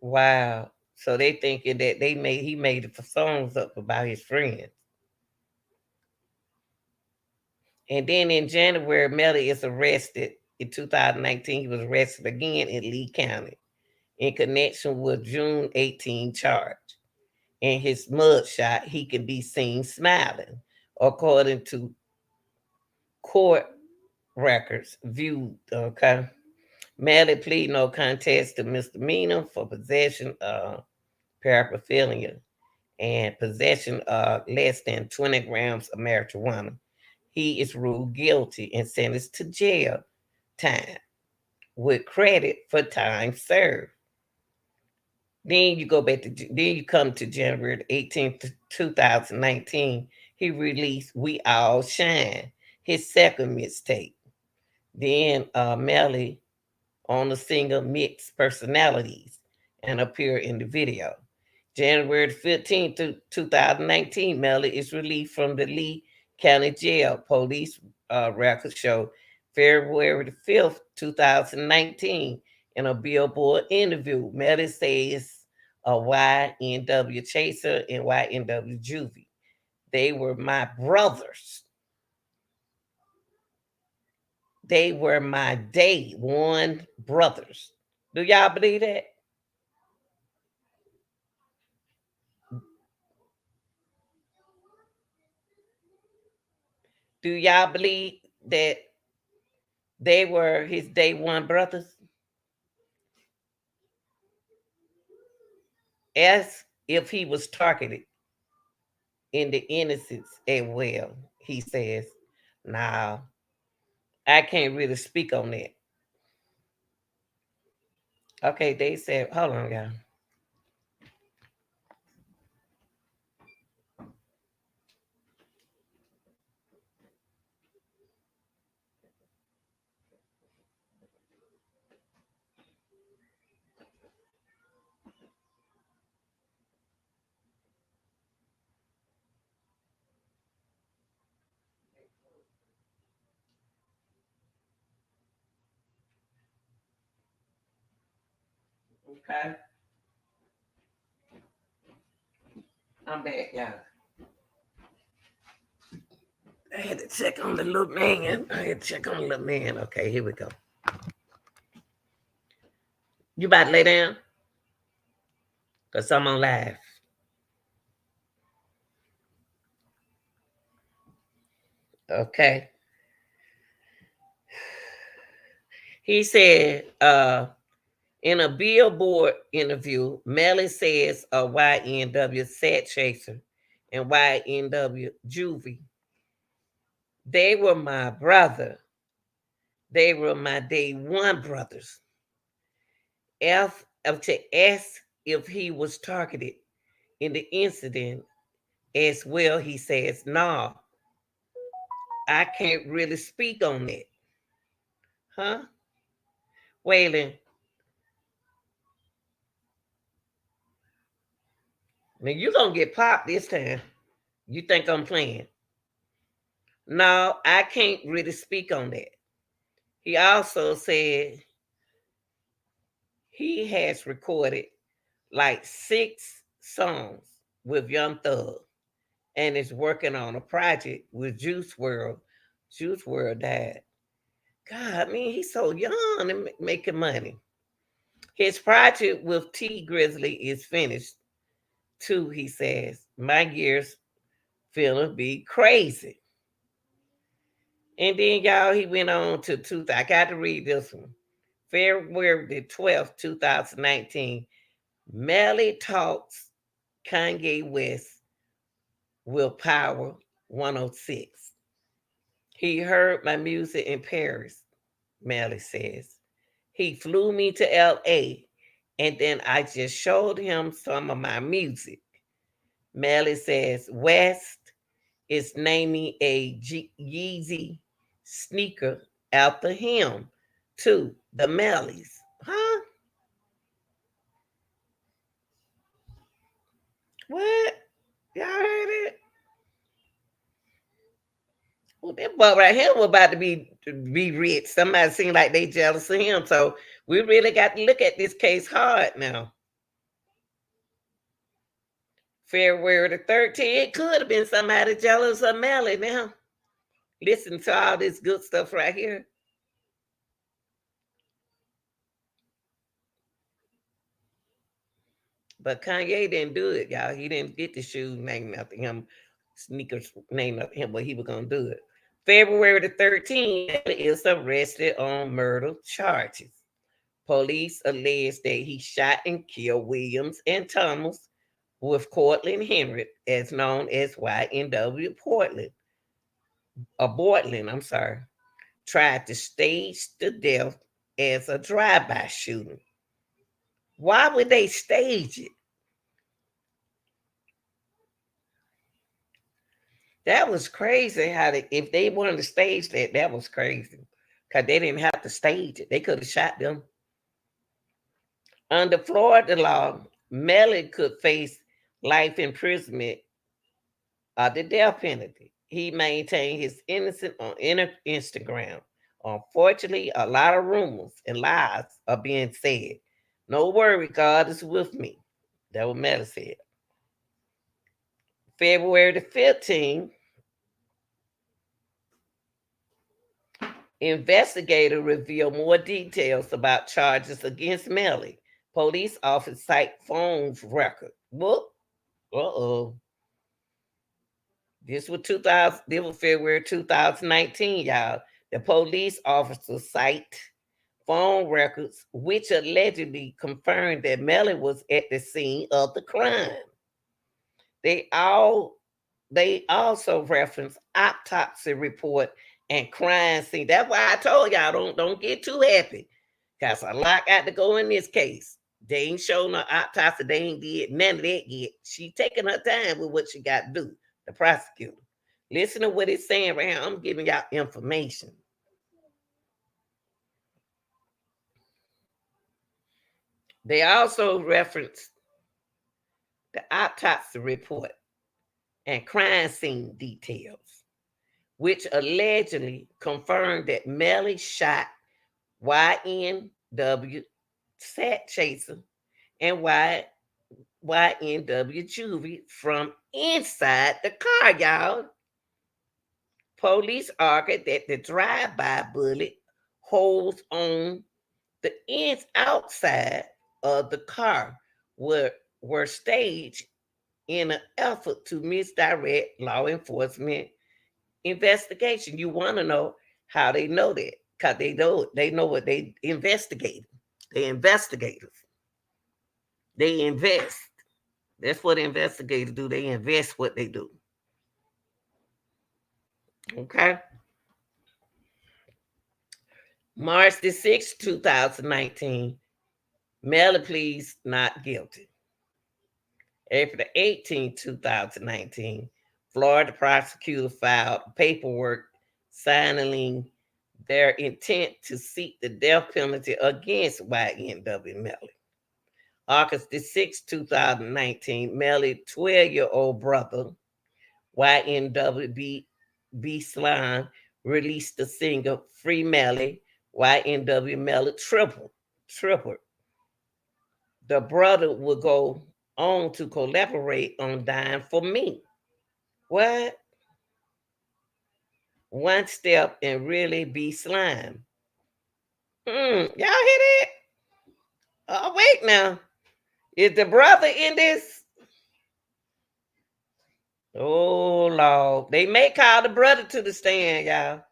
Wow. So they thinking that he made the songs up about his friends. And then in January, Melly is arrested. In 2019, he was arrested again in Lee County in connection with June 18 charge. In his mugshot, he can be seen smiling, according to court records viewed. Okay. Melly plead no contest to misdemeanor for possession of paraphernalia and possession of less than 20 grams of marijuana. He is ruled guilty and sentenced to jail time with credit for time served. Then you go back to then you come to January 18th, 2019. He released We All Shine, his second mixtape. Then Melly on the single Mixed Personalities and appear in the video. January 15th, 2019, Melly is released from the Lee County Jail. Police records show February the 5th, 2019, in a Billboard interview, Melly says YNW Chaser and YNW Juvy. They were my brothers. They were my day one brothers. Do y'all believe that? Do y'all believe that they were his day one brothers? As if he was targeted in the innocence as well, he says. Now, I can't really speak on that. Okay, they said, hold on, y'all. Okay, I'm back, y'all. I had to check on the little man. I had to check on the little man. Okay, here we go. You about to lay down? Because I'm on live. Okay. He said, in a Billboard interview, Melly says YNW Sakchaser and YNW Juvy. They were my brother. They were my day one brothers. To ask if he was targeted in the incident as well, he says, "Nah, I can't really speak on that." Huh? Waylon, now you gonna get popped this time. You think I'm playing? No, I can't really speak on that. He also said he has recorded like 6 songs with Young Thug and is working on a project with Juice World. Juice World died. God, I mean, he's so young and making money. His project with T Grizzly is finished too, he says. My year's finna be crazy. And then, y'all, he went on to two. I got to read this one. February the 12th, 2019, Melly talks Kanye West will Power 106. He heard my music in Paris, Melly says. He flew me to LA and then I just showed him some of my music. Melly says West is naming a Yeezy sneaker after him, too. The Mellys. Huh? What? Y'all heard it? Well, that boy right here was about to be rich. Somebody seemed like they jealous of him. So we really got to look at this case hard now. February the 13th, it could have been somebody jealous of Melly now. Listen to all this good stuff right here. But Kanye didn't do it, y'all. He didn't get the shoes named after him, sneakers named after him, but he was going to do it. February the 13th, Melly is arrested on murder charges. Police allege that he shot and killed Williams and Thomas with Cortland Henry, as known as YNW Portland, or Bortland, I'm sorry, tried to stage the death as a drive-by shooting. Why would they stage it? That was crazy. If they wanted to stage that, that was crazy. Because they didn't have to stage it. They could have shot them. Under Florida law, Melly could face life imprisonment or the death penalty he maintained his innocence on Instagram. Unfortunately, a lot of rumors and lies are being said. No worry, God is with me. That what Melly said. February the 15th, investigator revealed more details about charges against Melly. Police office cite phones record. Whoop. Uh-oh. This was February 2019, y'all. The police officer cite phone records which allegedly confirmed that Melly was at the scene of the crime. They all they also reference autopsy report and crime scene. That's why I told y'all don't get too happy. Cause a lot got to go in this case. They ain't shown no autopsy, they ain't did none of that yet. She taking her time with what she got to do, the prosecutor. Listen to what it's saying right here. I'm giving y'all information. They also reference the autopsy report and crime scene details, which allegedly confirmed that Melly shot YNW Sakchaser and YNW Juvy from inside the car, y'all. Police argued that the drive-by bullet holes on the ends outside of the car were, were staged in an effort to misdirect law enforcement investigation. You want to know how they know that? Because they know what they investigate. They investigators. They invest. That's what investigators do. They invest what they do. Okay. March the 6th, 2019, Melly pleads not guilty. April the 18th, 2019, Florida prosecutor filed paperwork signaling their intent to seek the death penalty against YNW Melly. August the 6th, 2019, Melly 12-year-old brother, YNW B. Slime, released the single Free Melly, YNW Melly Triple. The brother would go on to collaborate on Dying for Me. What? One Step and Really Be Slime. Y'all hear that? Oh, wait now. Is the brother in this? Oh, Lord. They may call the brother to the stand, y'all,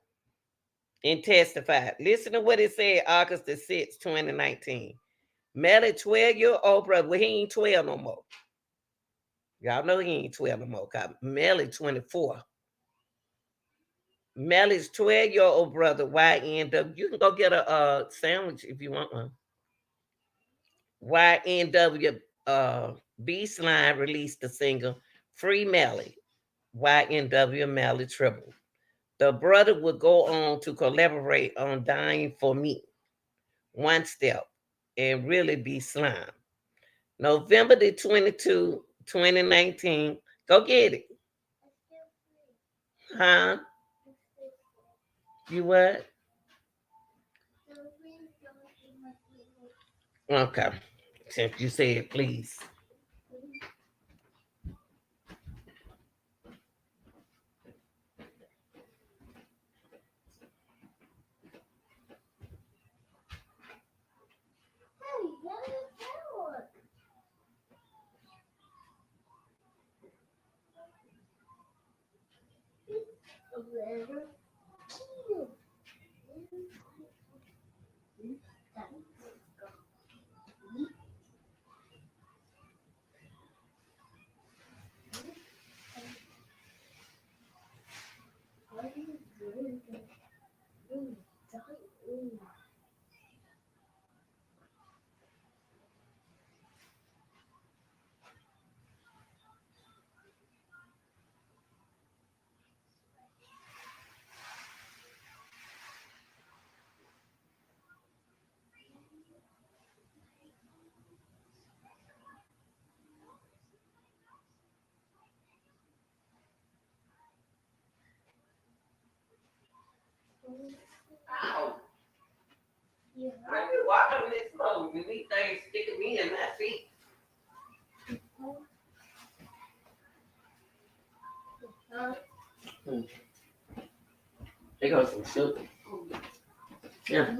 and testify. Listen to what it said August the 6th, 2019. Melly, 12-year-old brother. Well, he ain't 12 no more. Y'all know he ain't 12 no more. Melly, 24. Melly's 12-year-old brother, YNW. You can go get a sandwich if you want one. YNW B Slime released the single Free Melly, YNW Melly Triple. The brother would go on to collaborate on Dying for Me, One Step, and Really Be Slime. November the 22, 2019. Go get it. Huh? You what? Okay. Since you said please. Ow. Let me walk on this road. These things sticking me in my feet. Mm. There goes some sugar. Yeah.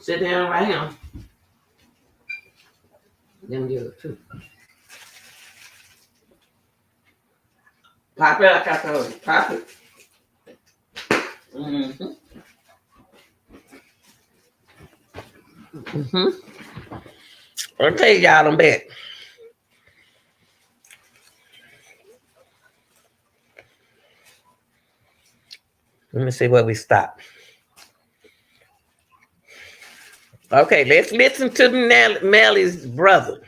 Sit down right now. Them you too. Pop it, I got to pop it. Mm-hmm. Mm-hmm. I'll tell y'all I'm back. Let me see where we stop. Okay, let's listen to Melly's brother.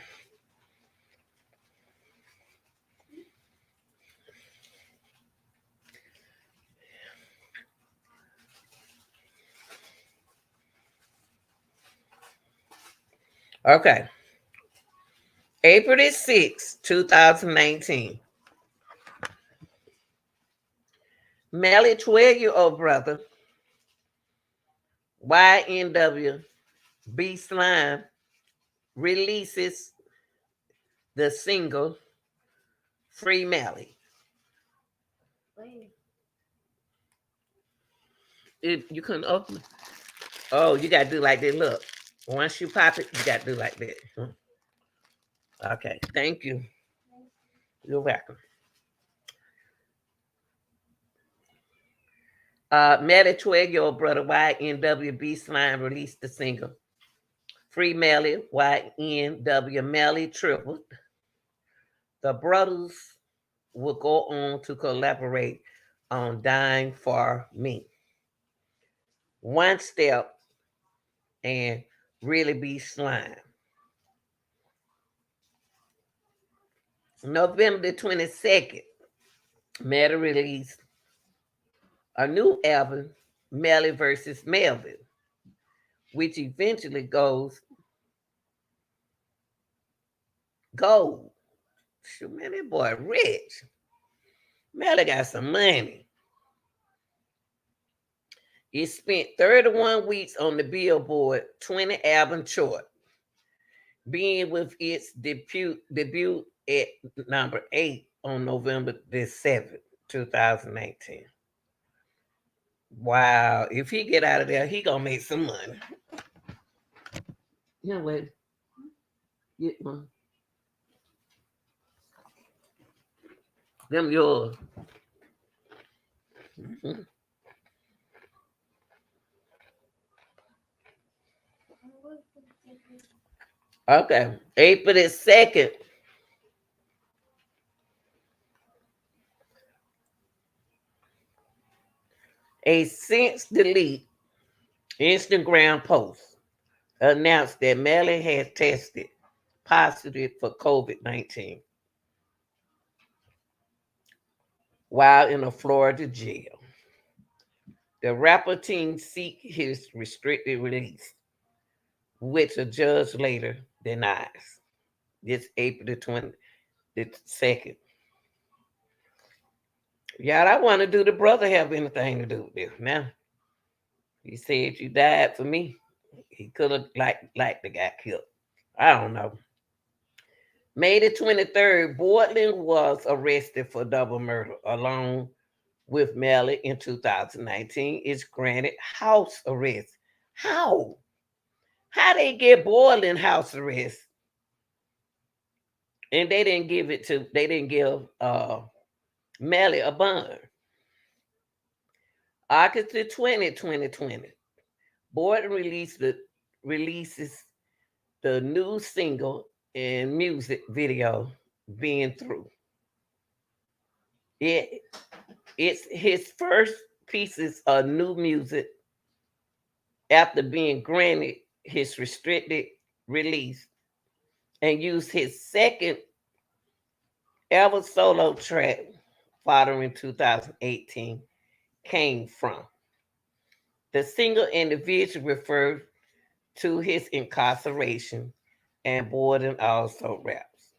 Okay. April the 6th, 2019. Melly 12-year-old brother, YNW B Slime, releases the single Free Melly. You couldn't open it. Oh, you gotta do like this. Look. Once you pop it, you gotta do like that. Okay, thank you. You're welcome. Melly 12-year-old brother YNWB Slime released the single Free Melly YNW Melly tripled. The brothers will go on to collaborate on Dying for Me, One Step, and Really Be Slime. November the 22nd, Melly released a new album, Melly versus Melvin, which eventually goes gold. Shoot, man, that boy rich. Melly got some money. It spent 31 weeks on the Billboard 20 album chart, being with its debut at number 8 on November the 7th, 2018. Wow, if he get out of there, he gonna make some money. You know what? Get one. Them yours. Mhm. Okay. April the 2nd. A since delete Instagram post announced that Melly had tested positive for COVID-19 while in a Florida jail. The rapper team seek his restricted release, which a judge later denies. This April the 2nd. Y'all, I want to do the brother have anything to do with this? Now, he said you died for me. He could have like the guy killed. I don't know. May the 23rd, Bortland was arrested for double murder along with Melly in 2019. Is granted house arrest. How? How they get Bortland house arrest? And they didn't give Melly a bond. August the 20th, 2020. Bortland releases the new single and music video Being Through. It it's his first pieces of new music after being granted his restricted release and used his second ever solo track following 2018 came from. The single and the video refer to his incarceration and Borden also raps.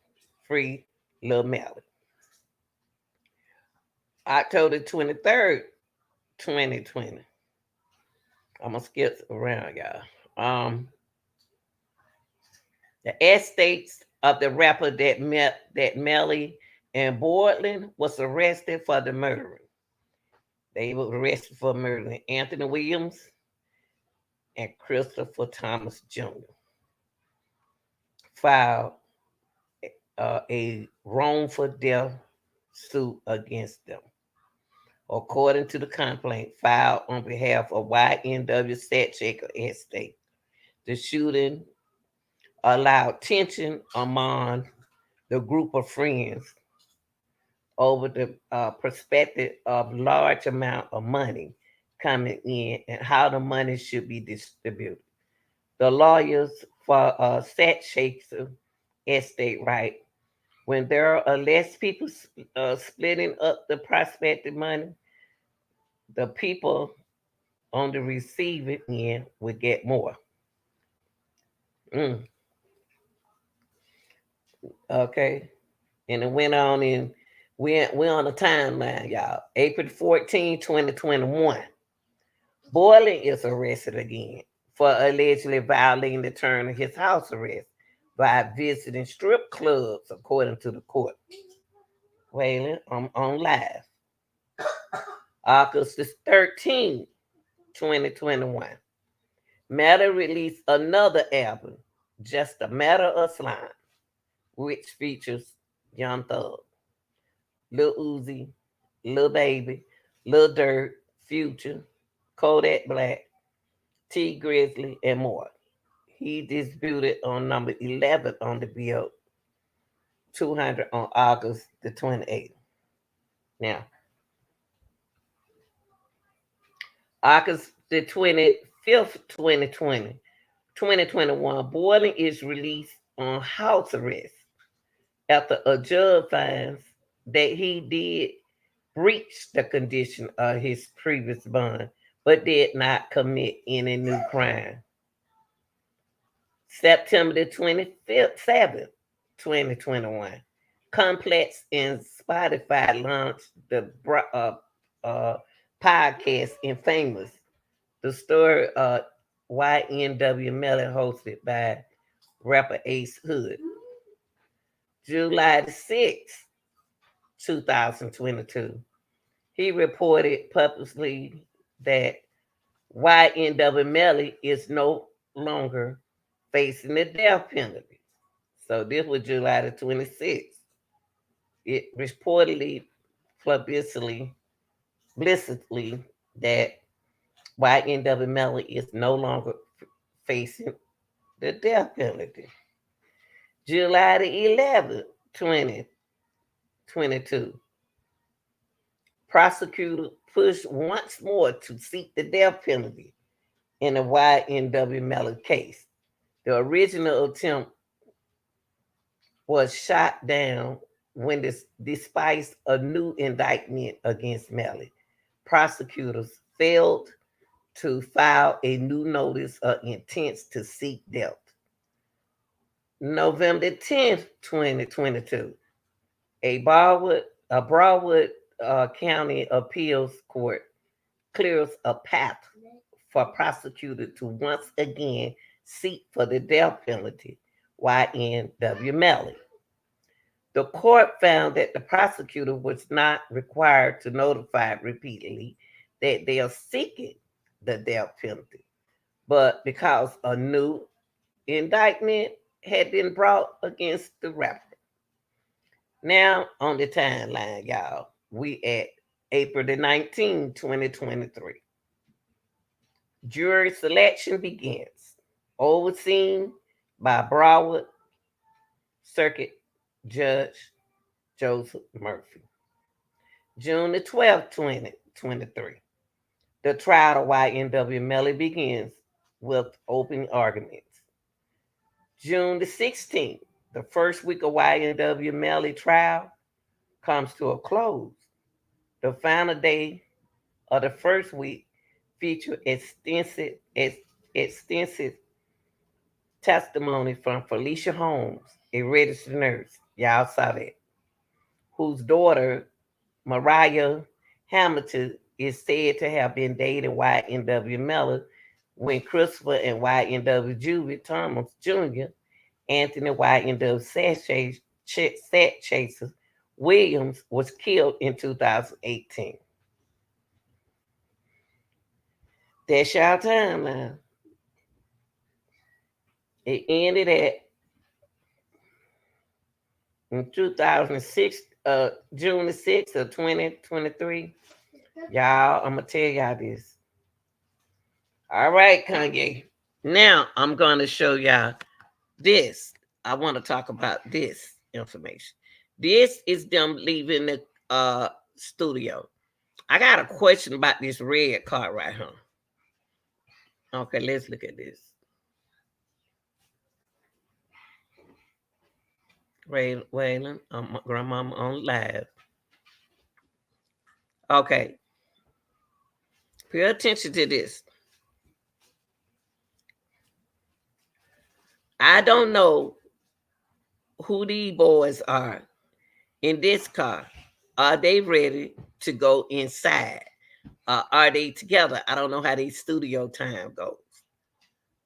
Free Lil Melly. October 23rd, 2020. I'm gonna skip around, y'all. The estates of the rapper that Melly and Borland was arrested for the murder. They were arrested for murdering Anthony Williams and Christopher Thomas Jr. Filed a wrongful death suit against them. According to the complaint filed on behalf of YNW Sakchaser Estate, the shooting allowed tension among the group of friends over the perspective of large amount of money coming in and how the money should be distributed. The lawyers for Sakchaser Estate right when there are less people splitting up the prospective money, the people on the receiving end would get more. Mm, okay, and it went on in we're on the timeline, y'all. April 14, 2021. Boylan is arrested again for allegedly violating the term of his house arrest by visiting strip clubs, according to the court. Wailing on live. August 13, 2021. Meta released another album, Just a Matter of Slime, which features Young Thug, Lil Uzi, Lil Baby, Lil Dirt, Future, Kodak Black, T Grizzly, and more. He debuted on number 11 on the Bill 200 on August the 28th. Now, August the 25th, 2021, Boylan is released on house arrest after a judge finds that he did breach the condition of his previous bond, but did not commit any new crime. September the 25th, 7th, 2021, Complex and Spotify launched the uh, podcast Infamous, the story YNW Melly hosted by rapper Ace Hood. July the 6th, 2022, he reported publicly that YNW Melly is no longer facing the death penalty. So this was July the 26th. It reportedly, publicly, explicitly that YNW Melly is no longer facing the death penalty. July the 11th, 2022, prosecutor pushed once more to seek the death penalty in the YNW Melly case. The original attempt was shot down when despite a new indictment against Melly. Prosecutors failed to file a new notice of intent to seek death. November 10th, 2022, a Broward County Appeals Court clears a path for prosecutor to once again seek for the death penalty, YNW Melly. The court found that the prosecutor was not required to notify repeatedly that they are seeking the death penalty, but because a new indictment had been brought against the rapper. Now on the timeline, y'all, we at April the 19th, 2023. Jury selection begins, overseen by Broward Circuit Judge Joseph Murphy. June the 12th, 2023. The trial of YNW Melly begins with opening arguments. June the 16th, the first week of YNW Melly trial comes to a close. The final day of the first week featured extensive testimony from Felicia Holmes, a registered nurse, y'all saw that, whose daughter, Mariah Hamilton is said to have been dating YNW Melly when Christopher and YNW Juvy Thomas Jr., Anthony YNW Sakchaser Williams was killed in 2018. That's y'all time now. It ended at in 2006, June the 6th of 2023. Y'all, I'm going to tell y'all this. All right, Kanye. Now I'm going to show y'all this. I want to talk about this information. This is them leaving the studio. I got a question about this red car right here. Okay, let's look at this. Waylon, my grandmama on live. Okay. Pay attention to this. I don't know who these boys are in this car. Are they ready to go inside? Are they together? I don't know how their studio time goes.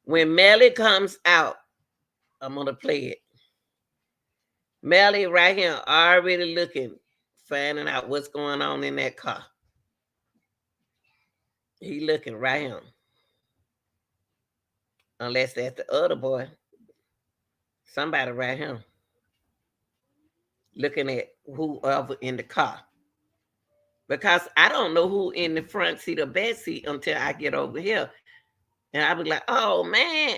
When Melly comes out, I'm going to play it. Melly right here already looking, finding out what's going on in that car. He looking right here. Unless that's the other boy. Somebody right here. Looking at whoever in the car. Because I don't know who in the front seat or back seat until I get over here. And I be like, oh man,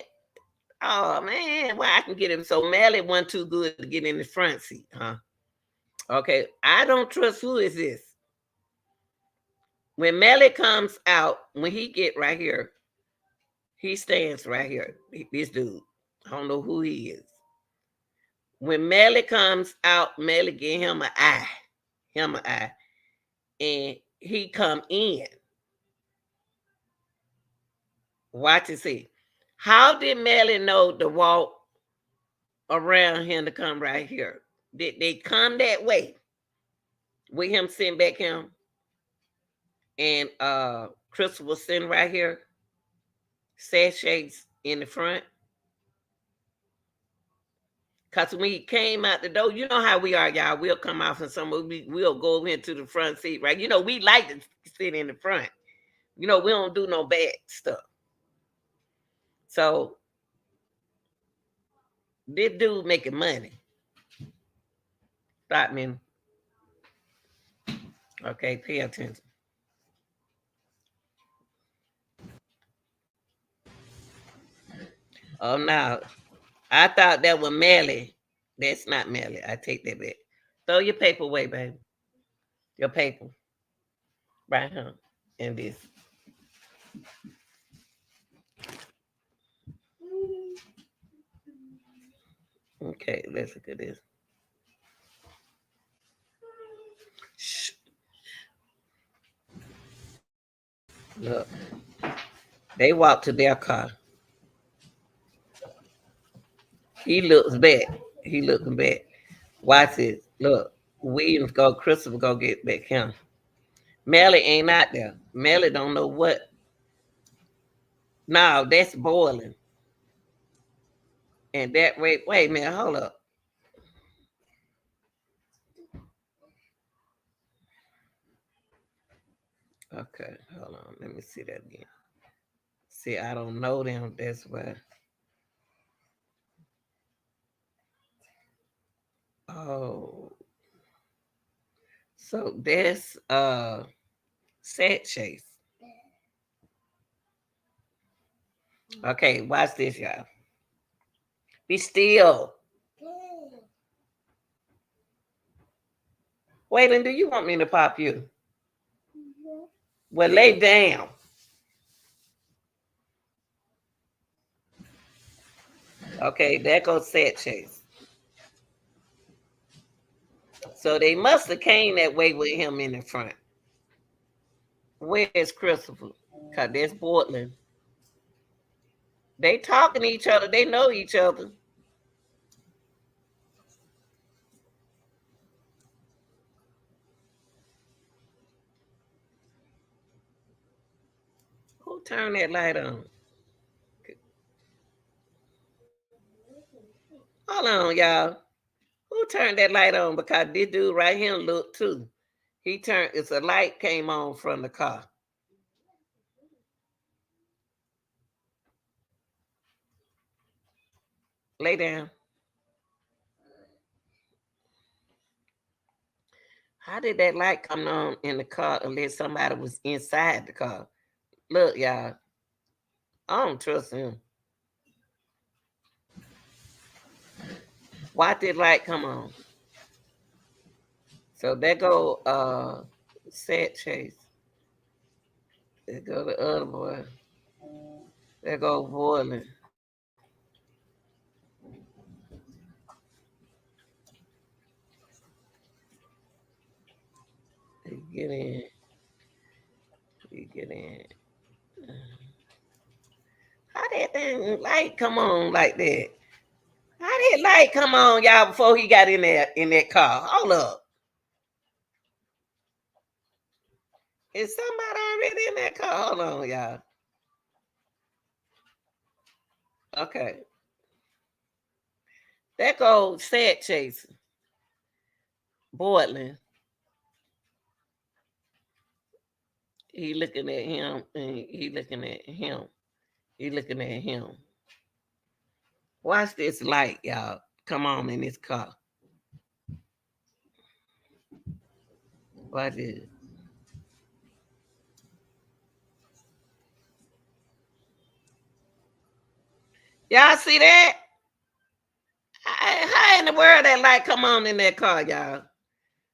well, I can get him. So Melly wasn't too good to get in the front seat, huh? Okay, I don't trust who is this. When Melly comes out, when he get right here, he stands right here. This dude, I don't know who he is. When Melly comes out, Melly give him an eye, and he come in. Watch and see. How did Melly know to walk around him to come right here? Did they come that way with him sitting back him? And Crystal was sitting right here, sachets in the front. Because when he came out the door, you know how we are, y'all. We'll come out from somewhere. We'll go into the front seat, right? You know, we like to sit in the front. You know, we don't do no bad stuff. So, this dude making money. Stop me. Okay, pay attention. Oh, no. I thought that was Melly. That's not Melly. I take that back. Throw your paper away, baby. Your paper. Right here. And this. Okay, let's look at this. Shh. Look. They walk to their car. He looks back. He looking back. Watch this. Look. Williams go, Christopher go get back him. Melly ain't out there. Melly don't know what. No, that's boiling. And that wait a minute, hold up. Okay, hold on. Let me see that again. See, I don't know them. That's why. Oh. So that's Sakchaser. Okay, watch this, y'all. Be still. Waylon, do you want me to pop you? Well, lay down. Okay, there goes Sakchaser. So they must have came that way with him in the front. Where's Christopher? Cause there's Portland. They talking to each other. They know each other. Turn that light on. Hold on, y'all. Who turned that light on? Because this dude right here looked too. He turned. It's a light came on from the car. Lay down. How did that light come on in the car unless somebody was inside the car? Look, y'all. I don't trust him. Why did light come on? So there go Sakchaser. There go the other boy. There go Boiling. Get in. You get in. How did that light come on like that? How did light come on, y'all, before he got in that car? Hold up. Is somebody already in that car? Hold on, y'all. Okay. There goes Sakchaser. Boardland. He looking at him and he looking at him. He looking at him. Watch this light, y'all. Come on in this car. Watch it. Y'all see that? How in the world that light come on in that car, y'all?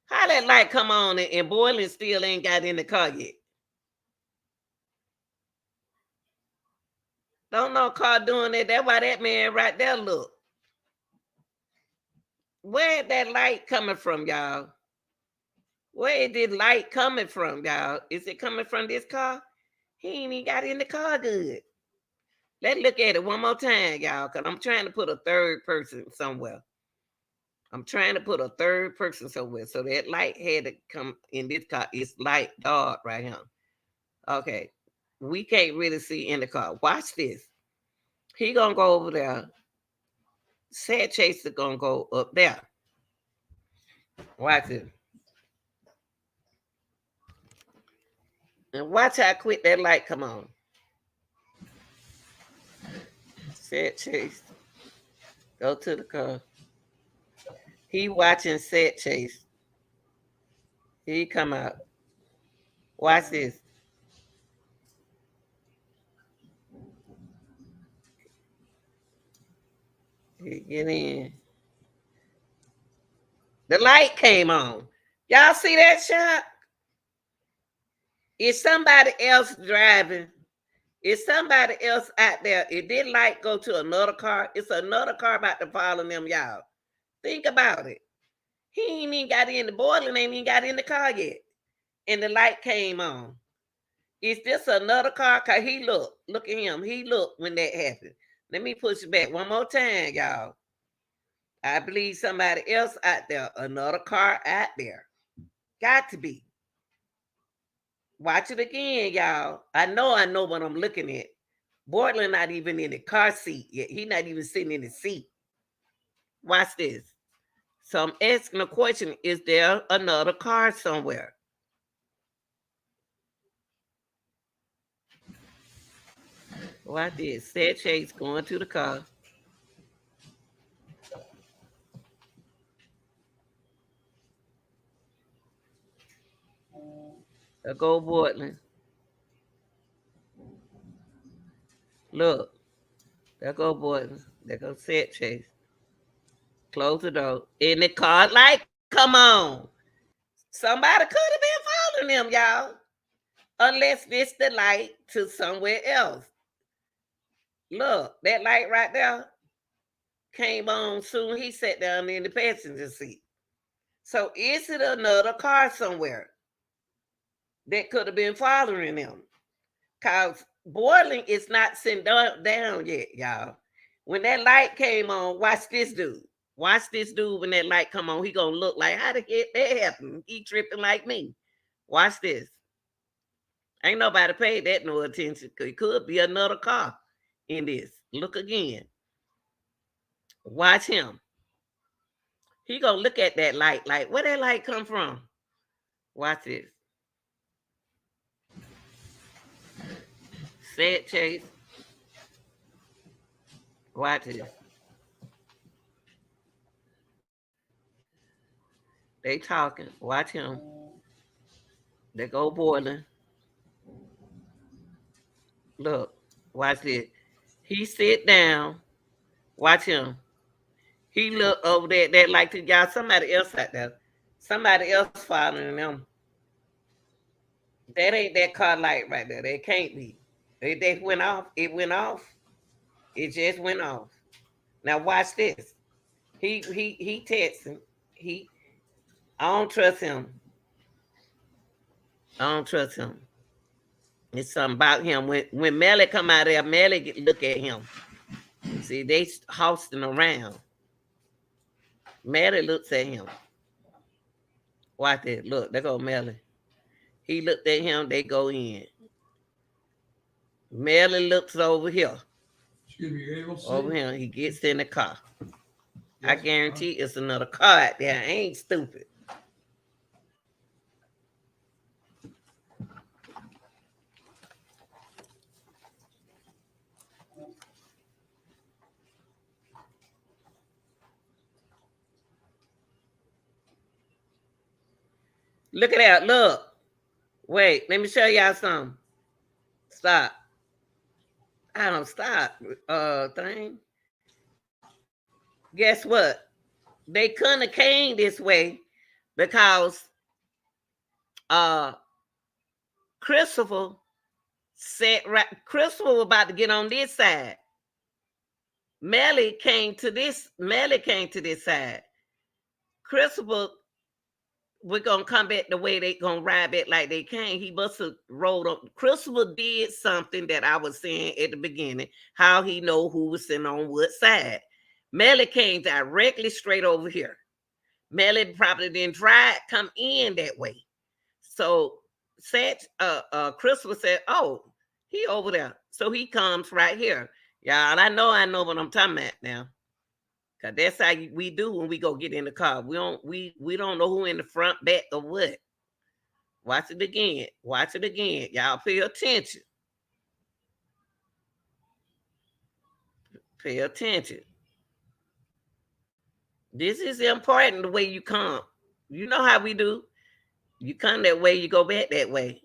How that light come on and Boylan still ain't got in the car yet? Don't know car doing that. That's why that man right there look. Where that light coming from, y'all? Where is this light coming from, y'all? Is it coming from this car? He ain't even got in the car good. Let's look at it one more time, y'all, because I'm trying to put a third person somewhere. I'm trying to put a third person somewhere. So that light had to come in this car. It's light dark right here. Okay. We can't really see in the car. Watch this. He gonna go over there. Sakchaser gonna go up there. Watch it. And watch how quick that light come on. Sakchaser. Go to the car. He watching Sakchaser. He come out. Watch this. He get in. The light came on. Y'all see that shot? Is somebody else driving? Is somebody else out there? If this light go to another car, it's another car about to follow them, y'all. Think about it. He ain't even got in the boiler, ain't even got in the car yet. And the light came on. Is this another car? Cause he look at him. He looked when that happened. Let me push it back one more time, y'all. I believe somebody else out there, another car out there. Got to be. Watch it again, y'all. I know what I'm looking at. Bortland not even in the car seat yet. He not even sitting in the seat. Watch this. So I'm asking a question: is there another car somewhere? Watch this. Sakchaser going to the car. There go Bortland. Look. There go Bortland. There go Sakchaser. Close the door. In the car light, come on. Somebody could have been following them, y'all. Unless this the light to somewhere else. Look, that light right there came on soon. He sat down in the passenger seat. So is it another car somewhere that could have been following them? Cause boiling is not sitting down yet, y'all. When that light came on, watch this dude. Watch this dude when that light come on. He gonna look like how the heck that happened. He tripping like me. Watch this. Ain't nobody paid that no attention. It could be another car in this. Look again. Watch him. He gonna look at that light. Like, where that light come from? Watch this. Said Chase. Watch this. They talking. Watch him. They go boiling. Look. Watch this. He sit down. Watch him. He look over there. That like to y'all. Somebody else out there. Somebody else following them. That ain't that car light right there. That can't be. They went off. It went off. It just went off. Now watch this. He texting. He I don't trust him. I don't trust him. It's something about him. When Melly come out there, Melly look at him. See, they hosting around. Melly looks at him. Watch it. Look, there go Melly. He looked at him, they go in. Melly looks over here. Over here, he gets in the car. I guarantee it's another car out there. I ain't stupid. Look at that. Look. Wait, let me show y'all something. Stop. I don't stop. Thing. Guess what? They couldn't have came this way because Christopher said right. Christopher was about to get on this side. Melly came to this. Melly came to this side. Christopher, we're gonna come back the way they gonna ride back like they came. He must have rolled up. Christopher did something that I was saying at the beginning. How he know who was sitting on what side. Melly came directly straight over here. Melly probably didn't come in that way. So Christopher said, "Oh, he over there." So he comes right here. Y'all, I know what I'm talking about now. Cause that's how we do when we go get in the car. We don't know who in the front, back, or what. Watch it again. Watch it again. Y'all pay attention. Pay attention. This is important the way you come. You know how we do. You come that way, you go back that way.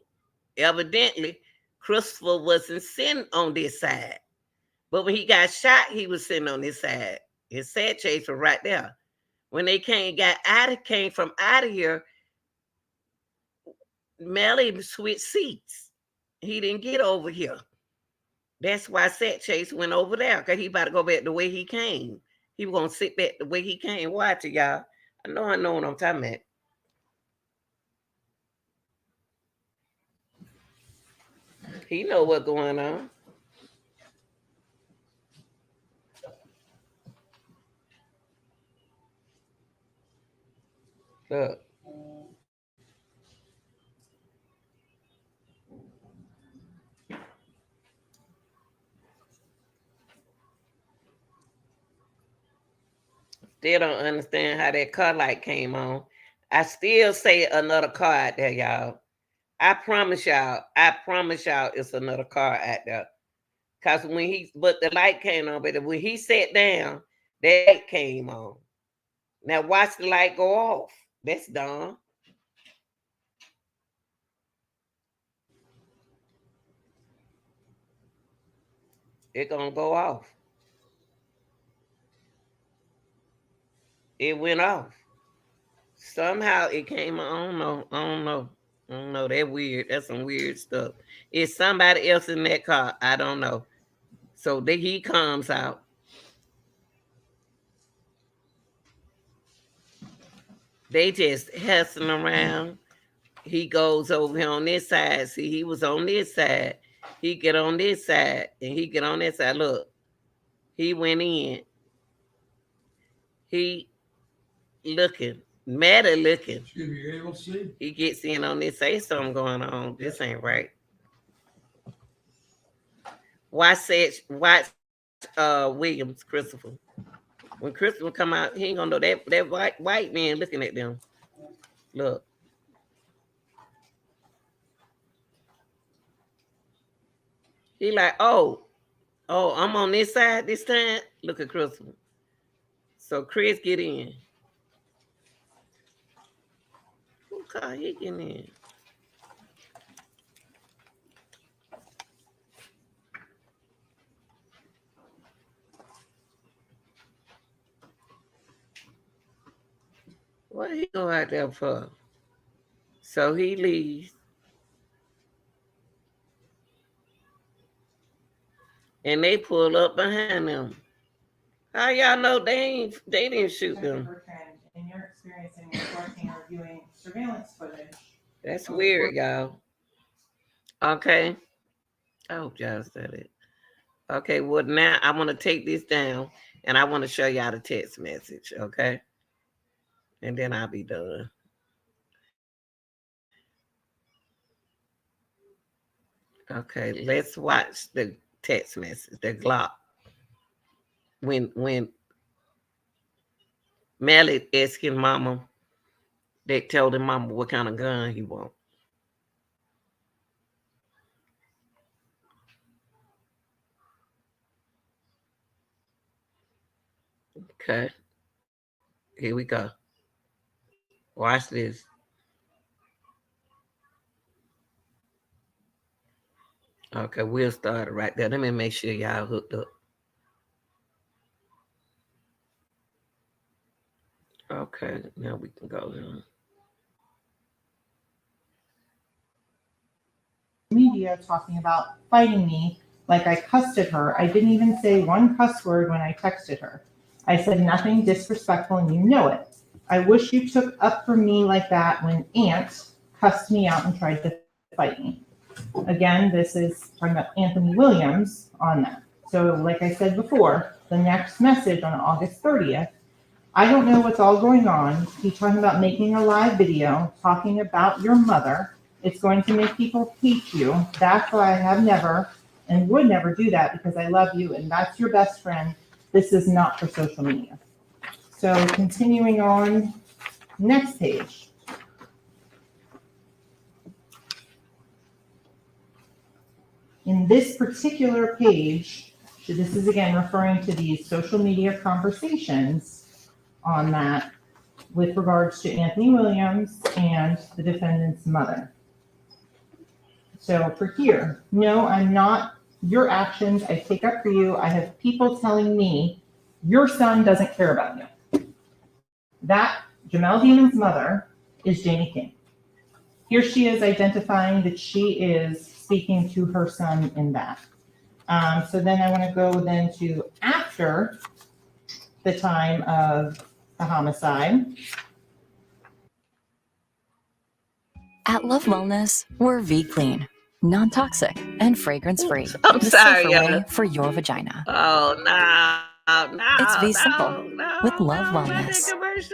Evidently, Christopher wasn't sitting on this side. But when he got shot, he was sitting on this side. His Sakchaser right there. When they came from out of here, Melly switched seats. He didn't get over here. That's why Sakchaser went over there, because he about to go back the way he came. He was going to sit back the way he came. Watch it, y'all. I know what I'm talking about. He know what's going on. Look. Still don't understand how that car light came on. I still say another car out there, y'all. I promise y'all, it's another car out there. Cause but the light came on, but when he sat down, that light came on. Now watch the light go off. That's dumb. It's gonna go off. It went off. Somehow it came on. I don't know. That's weird. That's some weird stuff. It's somebody else in that car. I don't know. So he comes out. They just hustling around. He goes over here on this side. See, he was on this side. He get on this side, and he get on this side. Look, he went in. He looking, mad at looking. He gets in on this. Say something going on. This ain't right. Watch Williams, Christopher. When Christopher come out, he ain't gonna know that white man looking at them. Look. He like, oh, I'm on this side this time. Look at Christopher. So Chris get in. Who call he getting in? What he go out there for? So he leaves. And they pull up behind them. How y'all know they didn't shoot them? And you're experiencing working or viewing surveillance footage. That's weird, y'all. Okay. I hope y'all said it. Okay, well now I want to take this down and I want to show y'all the text message, okay? And then I'll be done. Okay, let's watch the text message, the Glock. When Melly asking Mama, they told him Mama what kind of gun he want. Okay, here we go. Watch this. Okay, we'll start it right there. Let me make sure y'all hooked up. Okay, now we can go here. Media talking about fighting me like I cussed at her. I didn't even say one cuss word when I texted her. I said nothing disrespectful and you know it. I wish you took up for me like that when Aunt cussed me out and tried to fight me. Again, this is talking about Anthony Williams on that. So like I said before, the next message on August 30th, I don't know what's all going on. He's talking about making a live video, talking about your mother. It's going to make people hate you. That's why I have never and would never do that because I love you and that's your best friend. This is not for social media. So continuing on, next page. In this particular page, so this is again referring to these social media conversations on that with regards to Anthony Williams and the defendant's mother. So for here, no, I'm not your actions I take up for you. I have people telling me your son doesn't care about you. That Jamel Demon's mother is Jamie King. Here she is identifying that she is speaking to her son in that. So then I want to go then to after the time of the homicide. At Love Wellness, we're V-Clean, non-toxic and fragrance-free. I'm the sorry, safer y'all. way for your vagina. Oh no, It's V-Simple with Love Wellness. Wellness.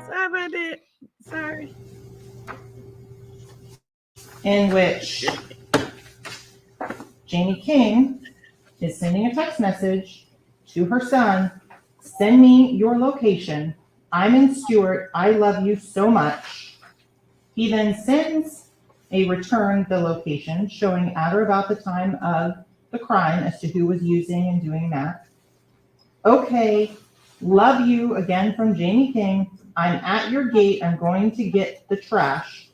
Sorry about that. Sorry. In which Jamie King is sending a text message to her son, send me your location. I'm in Stewart. I love you so much. He then sends a return the location showing at or about the time of the crime as to who was using and doing that. Okay, love you again from Jamie King. I'm at your gate. I'm going to get the trash.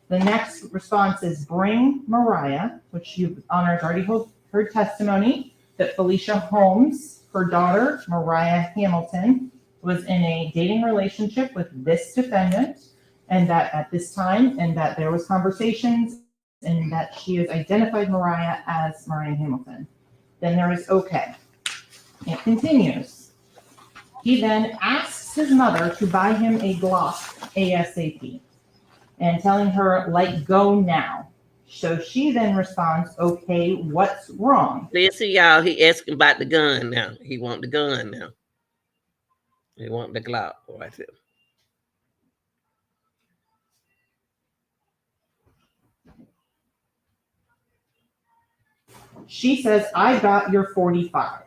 The next response is bring Mariah, which you honored already heard testimony that Felicia Holmes, her daughter, Mariah Hamilton, was in a dating relationship with this defendant, and that at this time, and that there was conversations, and that she has identified Mariah as Mariah Hamilton. Then there is okay. It continues. He then asks his mother to buy him a Glock ASAP and telling her, like, go now. So she then responds, okay, what's wrong? Listen, y'all, he asking about the gun now. He want the gun now. He want the Glock right there. She says, I got your 45.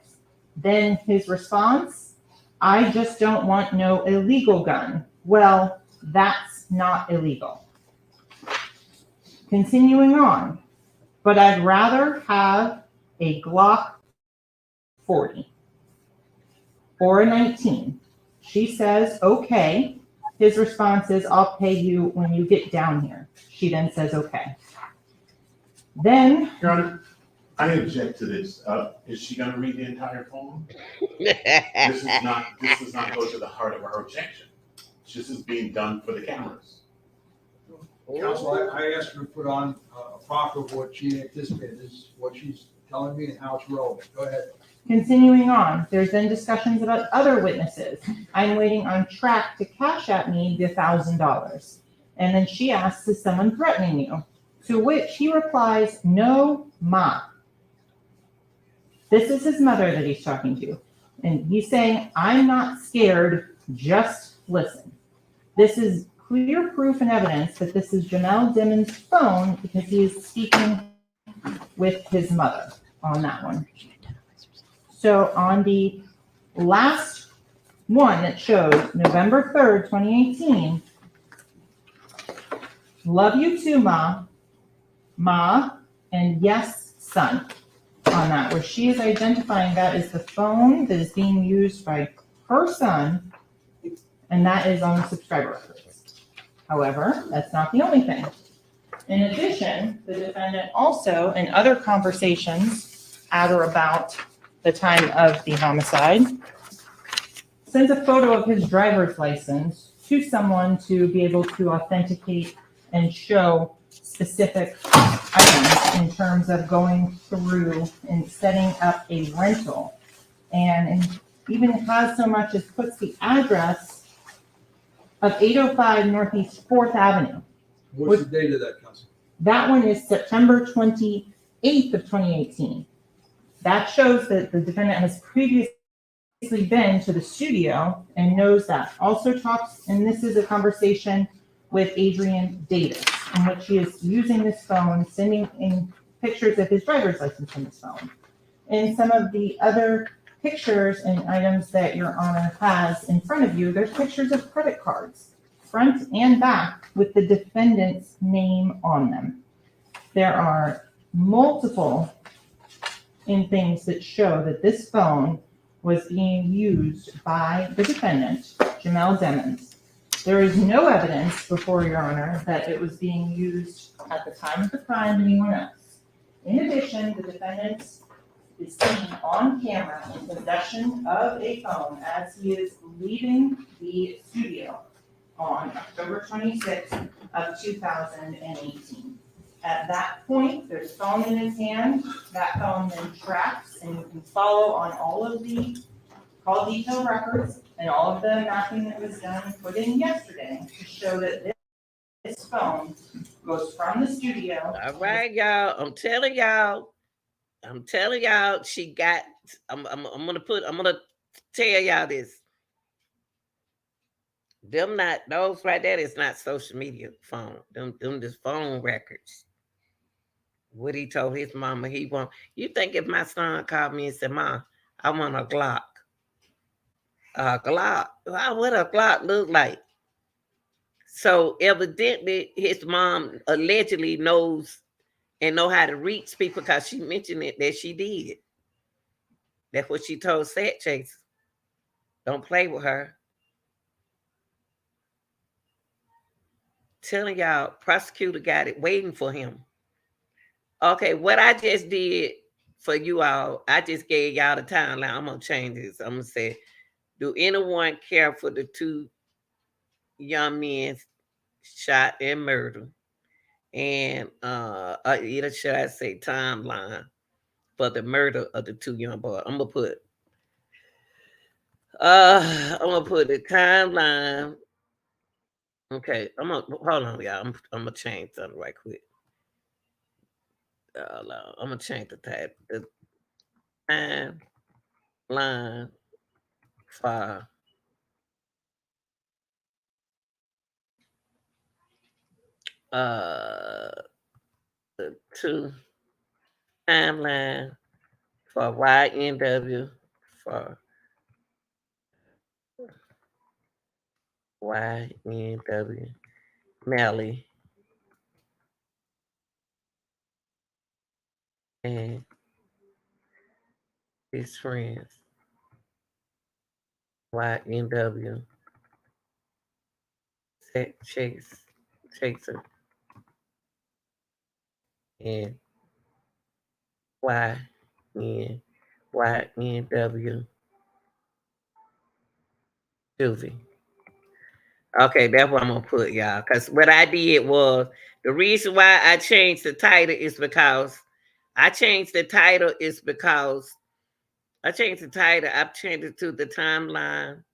Then his response, I just don't want no illegal gun. Well, that's not illegal. Continuing on, but I'd rather have a Glock 40 or a 19. She says, okay. His response is, I'll pay you when you get down here. She then says, okay. Then, Your Honor, I object to this. Is she going to read the entire poem? This does not go to the heart of her objection. This is being done for the cameras. Counsel, I asked her to put on a proffer of what she anticipated. This is what she's telling me and how it's relevant. Go ahead. continuing on, there's then discussions about other witnesses. I'm waiting on track to cash at me the $1,000. And then she asks, is someone threatening you? To which he replies, no, ma. This is his mother that he's talking to. And he's saying, I'm not scared, just listen. This is clear proof and evidence that this is Jamel Dimmon's phone because he is speaking with his mother on that one. So on the last one that shows November 3rd, 2018, love you too, ma, and yes, son, on that, where she is identifying that as the phone that is being used by her son, and that is on the subscriber records. However, that's not the only thing. In addition, the defendant also, in other conversations at or about the time of the homicide, sends a photo of his driver's license to someone to be able to authenticate and show specific items in terms of going through and setting up a rental. And even has so much as puts the address of 805 Northeast 4th Avenue. What's the date of that, Counsel? That one is September 28th of 2018. That shows that the defendant has previously been to the studio and knows that. Also talks, and this is a conversation with Adrian Davis, in which he is using this phone, sending in pictures of his driver's license from his phone. And some of the other pictures and items that Your Honor has in front of you, there's pictures of credit cards, front and back, with the defendant's name on them. There are multiple things that show that this phone was being used by the defendant, Jamel Dimmons. There is no evidence before Your Honor that it was being used at the time of the crime by anyone else. In addition, the defendant is seen on camera in possession of a phone as he is leaving the studio on October 26th of 2018. At that point, there's a phone in his hand. That phone then tracks, and you can follow on all of the call detail records and all of the mapping that was done and put in yesterday to show that this phone goes from the studio. All right, y'all. I'm telling y'all, she got. I'm gonna tell y'all this. Those right there is not social media phone. Them just phone records. What he told his mama he want. You think if my son called me and said, "Mom, I want a Glock." Glock. What a Glock look like? So evidently his mom allegedly knows and know how to reach people because she mentioned it that she did. That's what she told Sakchaser. Don't play with her. Telling y'all, prosecutor got it waiting for him. Okay, what I just did for you all, I just gave y'all the timeline. I'm gonna change this. I'm gonna say, do anyone care for the two young men shot and murdered? And either should I say timeline for the murder of the two young boys? I'm gonna put the timeline. Okay, hold on, y'all. I'm gonna change something right quick. I'm gonna change the timeline for the two timeline for YNW for YNW Melly and his friends. YNW Chaser and YNW Juvy. Okay, that's what I'm gonna put, y'all. Cause what I did was the reason why I changed the title is because I changed the title is because I changed the title. I've changed it to the timeline.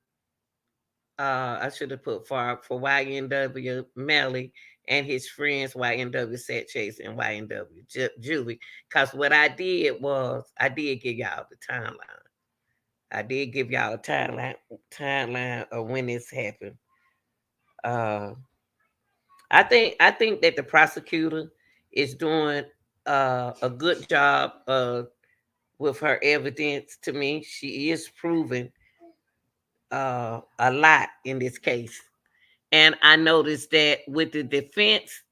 I should have put for YNW Melly and his friends YNW Sakchaser and YNW Juvy. Cause what I did was I did give y'all the timeline. I did give y'all a timeline of when this happened. Uh, I think that the prosecutor is doing a good job with her evidence. To me, she is proving a lot in this case. And I noticed that with the defense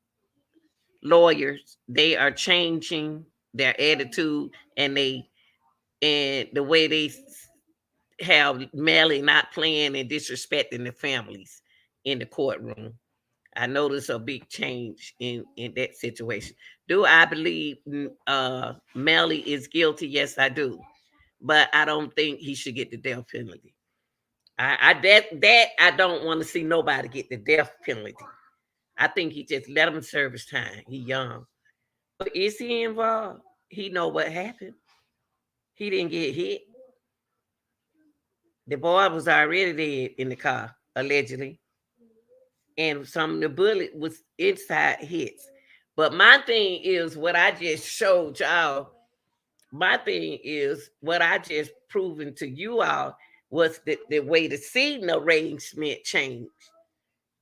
lawyers, they are changing their attitude and the way they have Melly not playing and disrespecting the families in the courtroom. I noticed a big change in that situation. Do I believe Melly is guilty? Yes, I do. But I don't think he should get the death penalty. That I don't want to see nobody get the death penalty. I think he just let him serve his time. He young. But is he involved? He know what happened. He didn't get hit. The boy was already dead in the car, allegedly. And some of the bullet was inside hits. But my thing is what I just showed y'all. My thing is what I just proven to you all was the way the scene arrangement changed.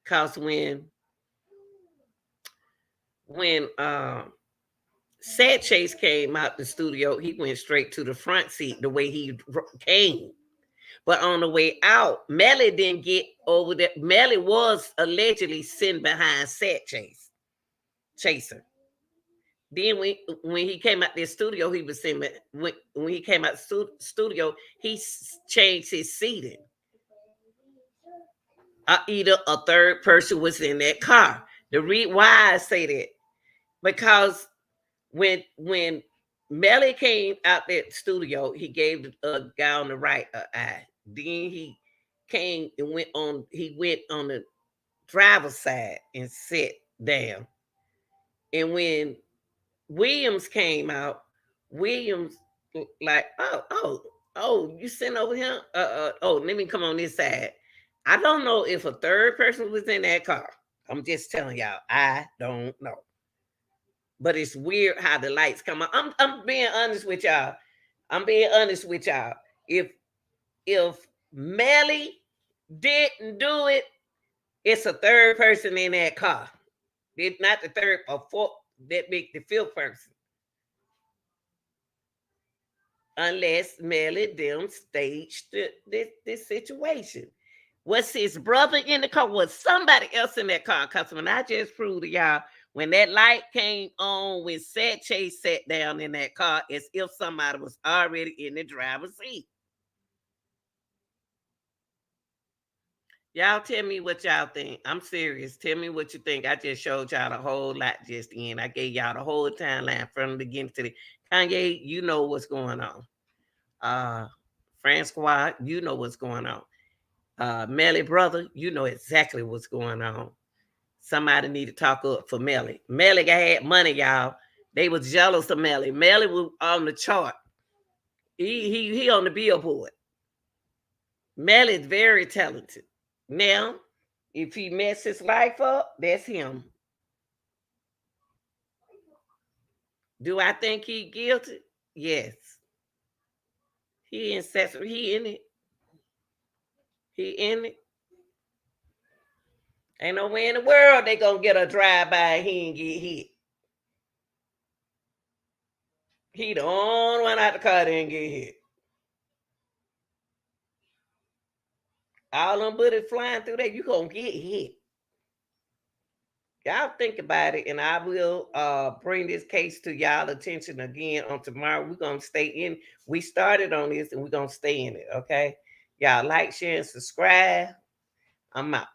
Cause when Sad Chase came out the studio, he went straight to the front seat the way he came. But on the way out, Melly didn't get over there. Melly was allegedly sitting behind Chaser. Then when he came out the studio, he was sitting. When he came out studio, he changed his seating. Either a third person was in that car. Why I say that because when Melly came out that studio, he gave the guy on the right eye. Then he came and went on. He went on the driver's side and sat down. And when Williams came out, Williams like, you sitting over here? Let me come on this side. I don't know if a third person was in that car. I'm just telling y'all, I don't know. But it's weird how the lights come on. I'm being honest with y'all. I'm being honest with y'all. If Melly didn't do it, it's a third person in that car. It's not the third or fourth that make the fifth person. Unless Melly them staged this situation. Was his brother in the car? Was somebody else in that car? Because when I just proved to y'all, when that light came on, when Chase sat down in that car, as if somebody was already in the driver's seat. Y'all tell me what y'all think. I'm serious. Tell me what you think. I just showed y'all a whole lot just in. I gave y'all the whole timeline from the beginning to the Kanye. You know what's going on. Francois, you know what's going on. Melly brother, you know exactly what's going on. Somebody need to talk up for Melly. Melly had money, y'all. They was jealous of Melly. Melly was on the chart. He on the billboard. Melly is very talented. Now, if he messed his life up, that's him. Do I think he guilty? Yes. He incessant. He in it. He in it. Ain't no way in the world they gonna get a drive-by and he ain't get hit. He the only one out the car didn't get hit. All them bullets flying through there, you gonna get hit. Y'all think about it, and I will bring this case to y'all attention again on tomorrow. We're gonna stay in. We started on this, and we're gonna stay in it. Okay, y'all like, share, and subscribe. I'm out.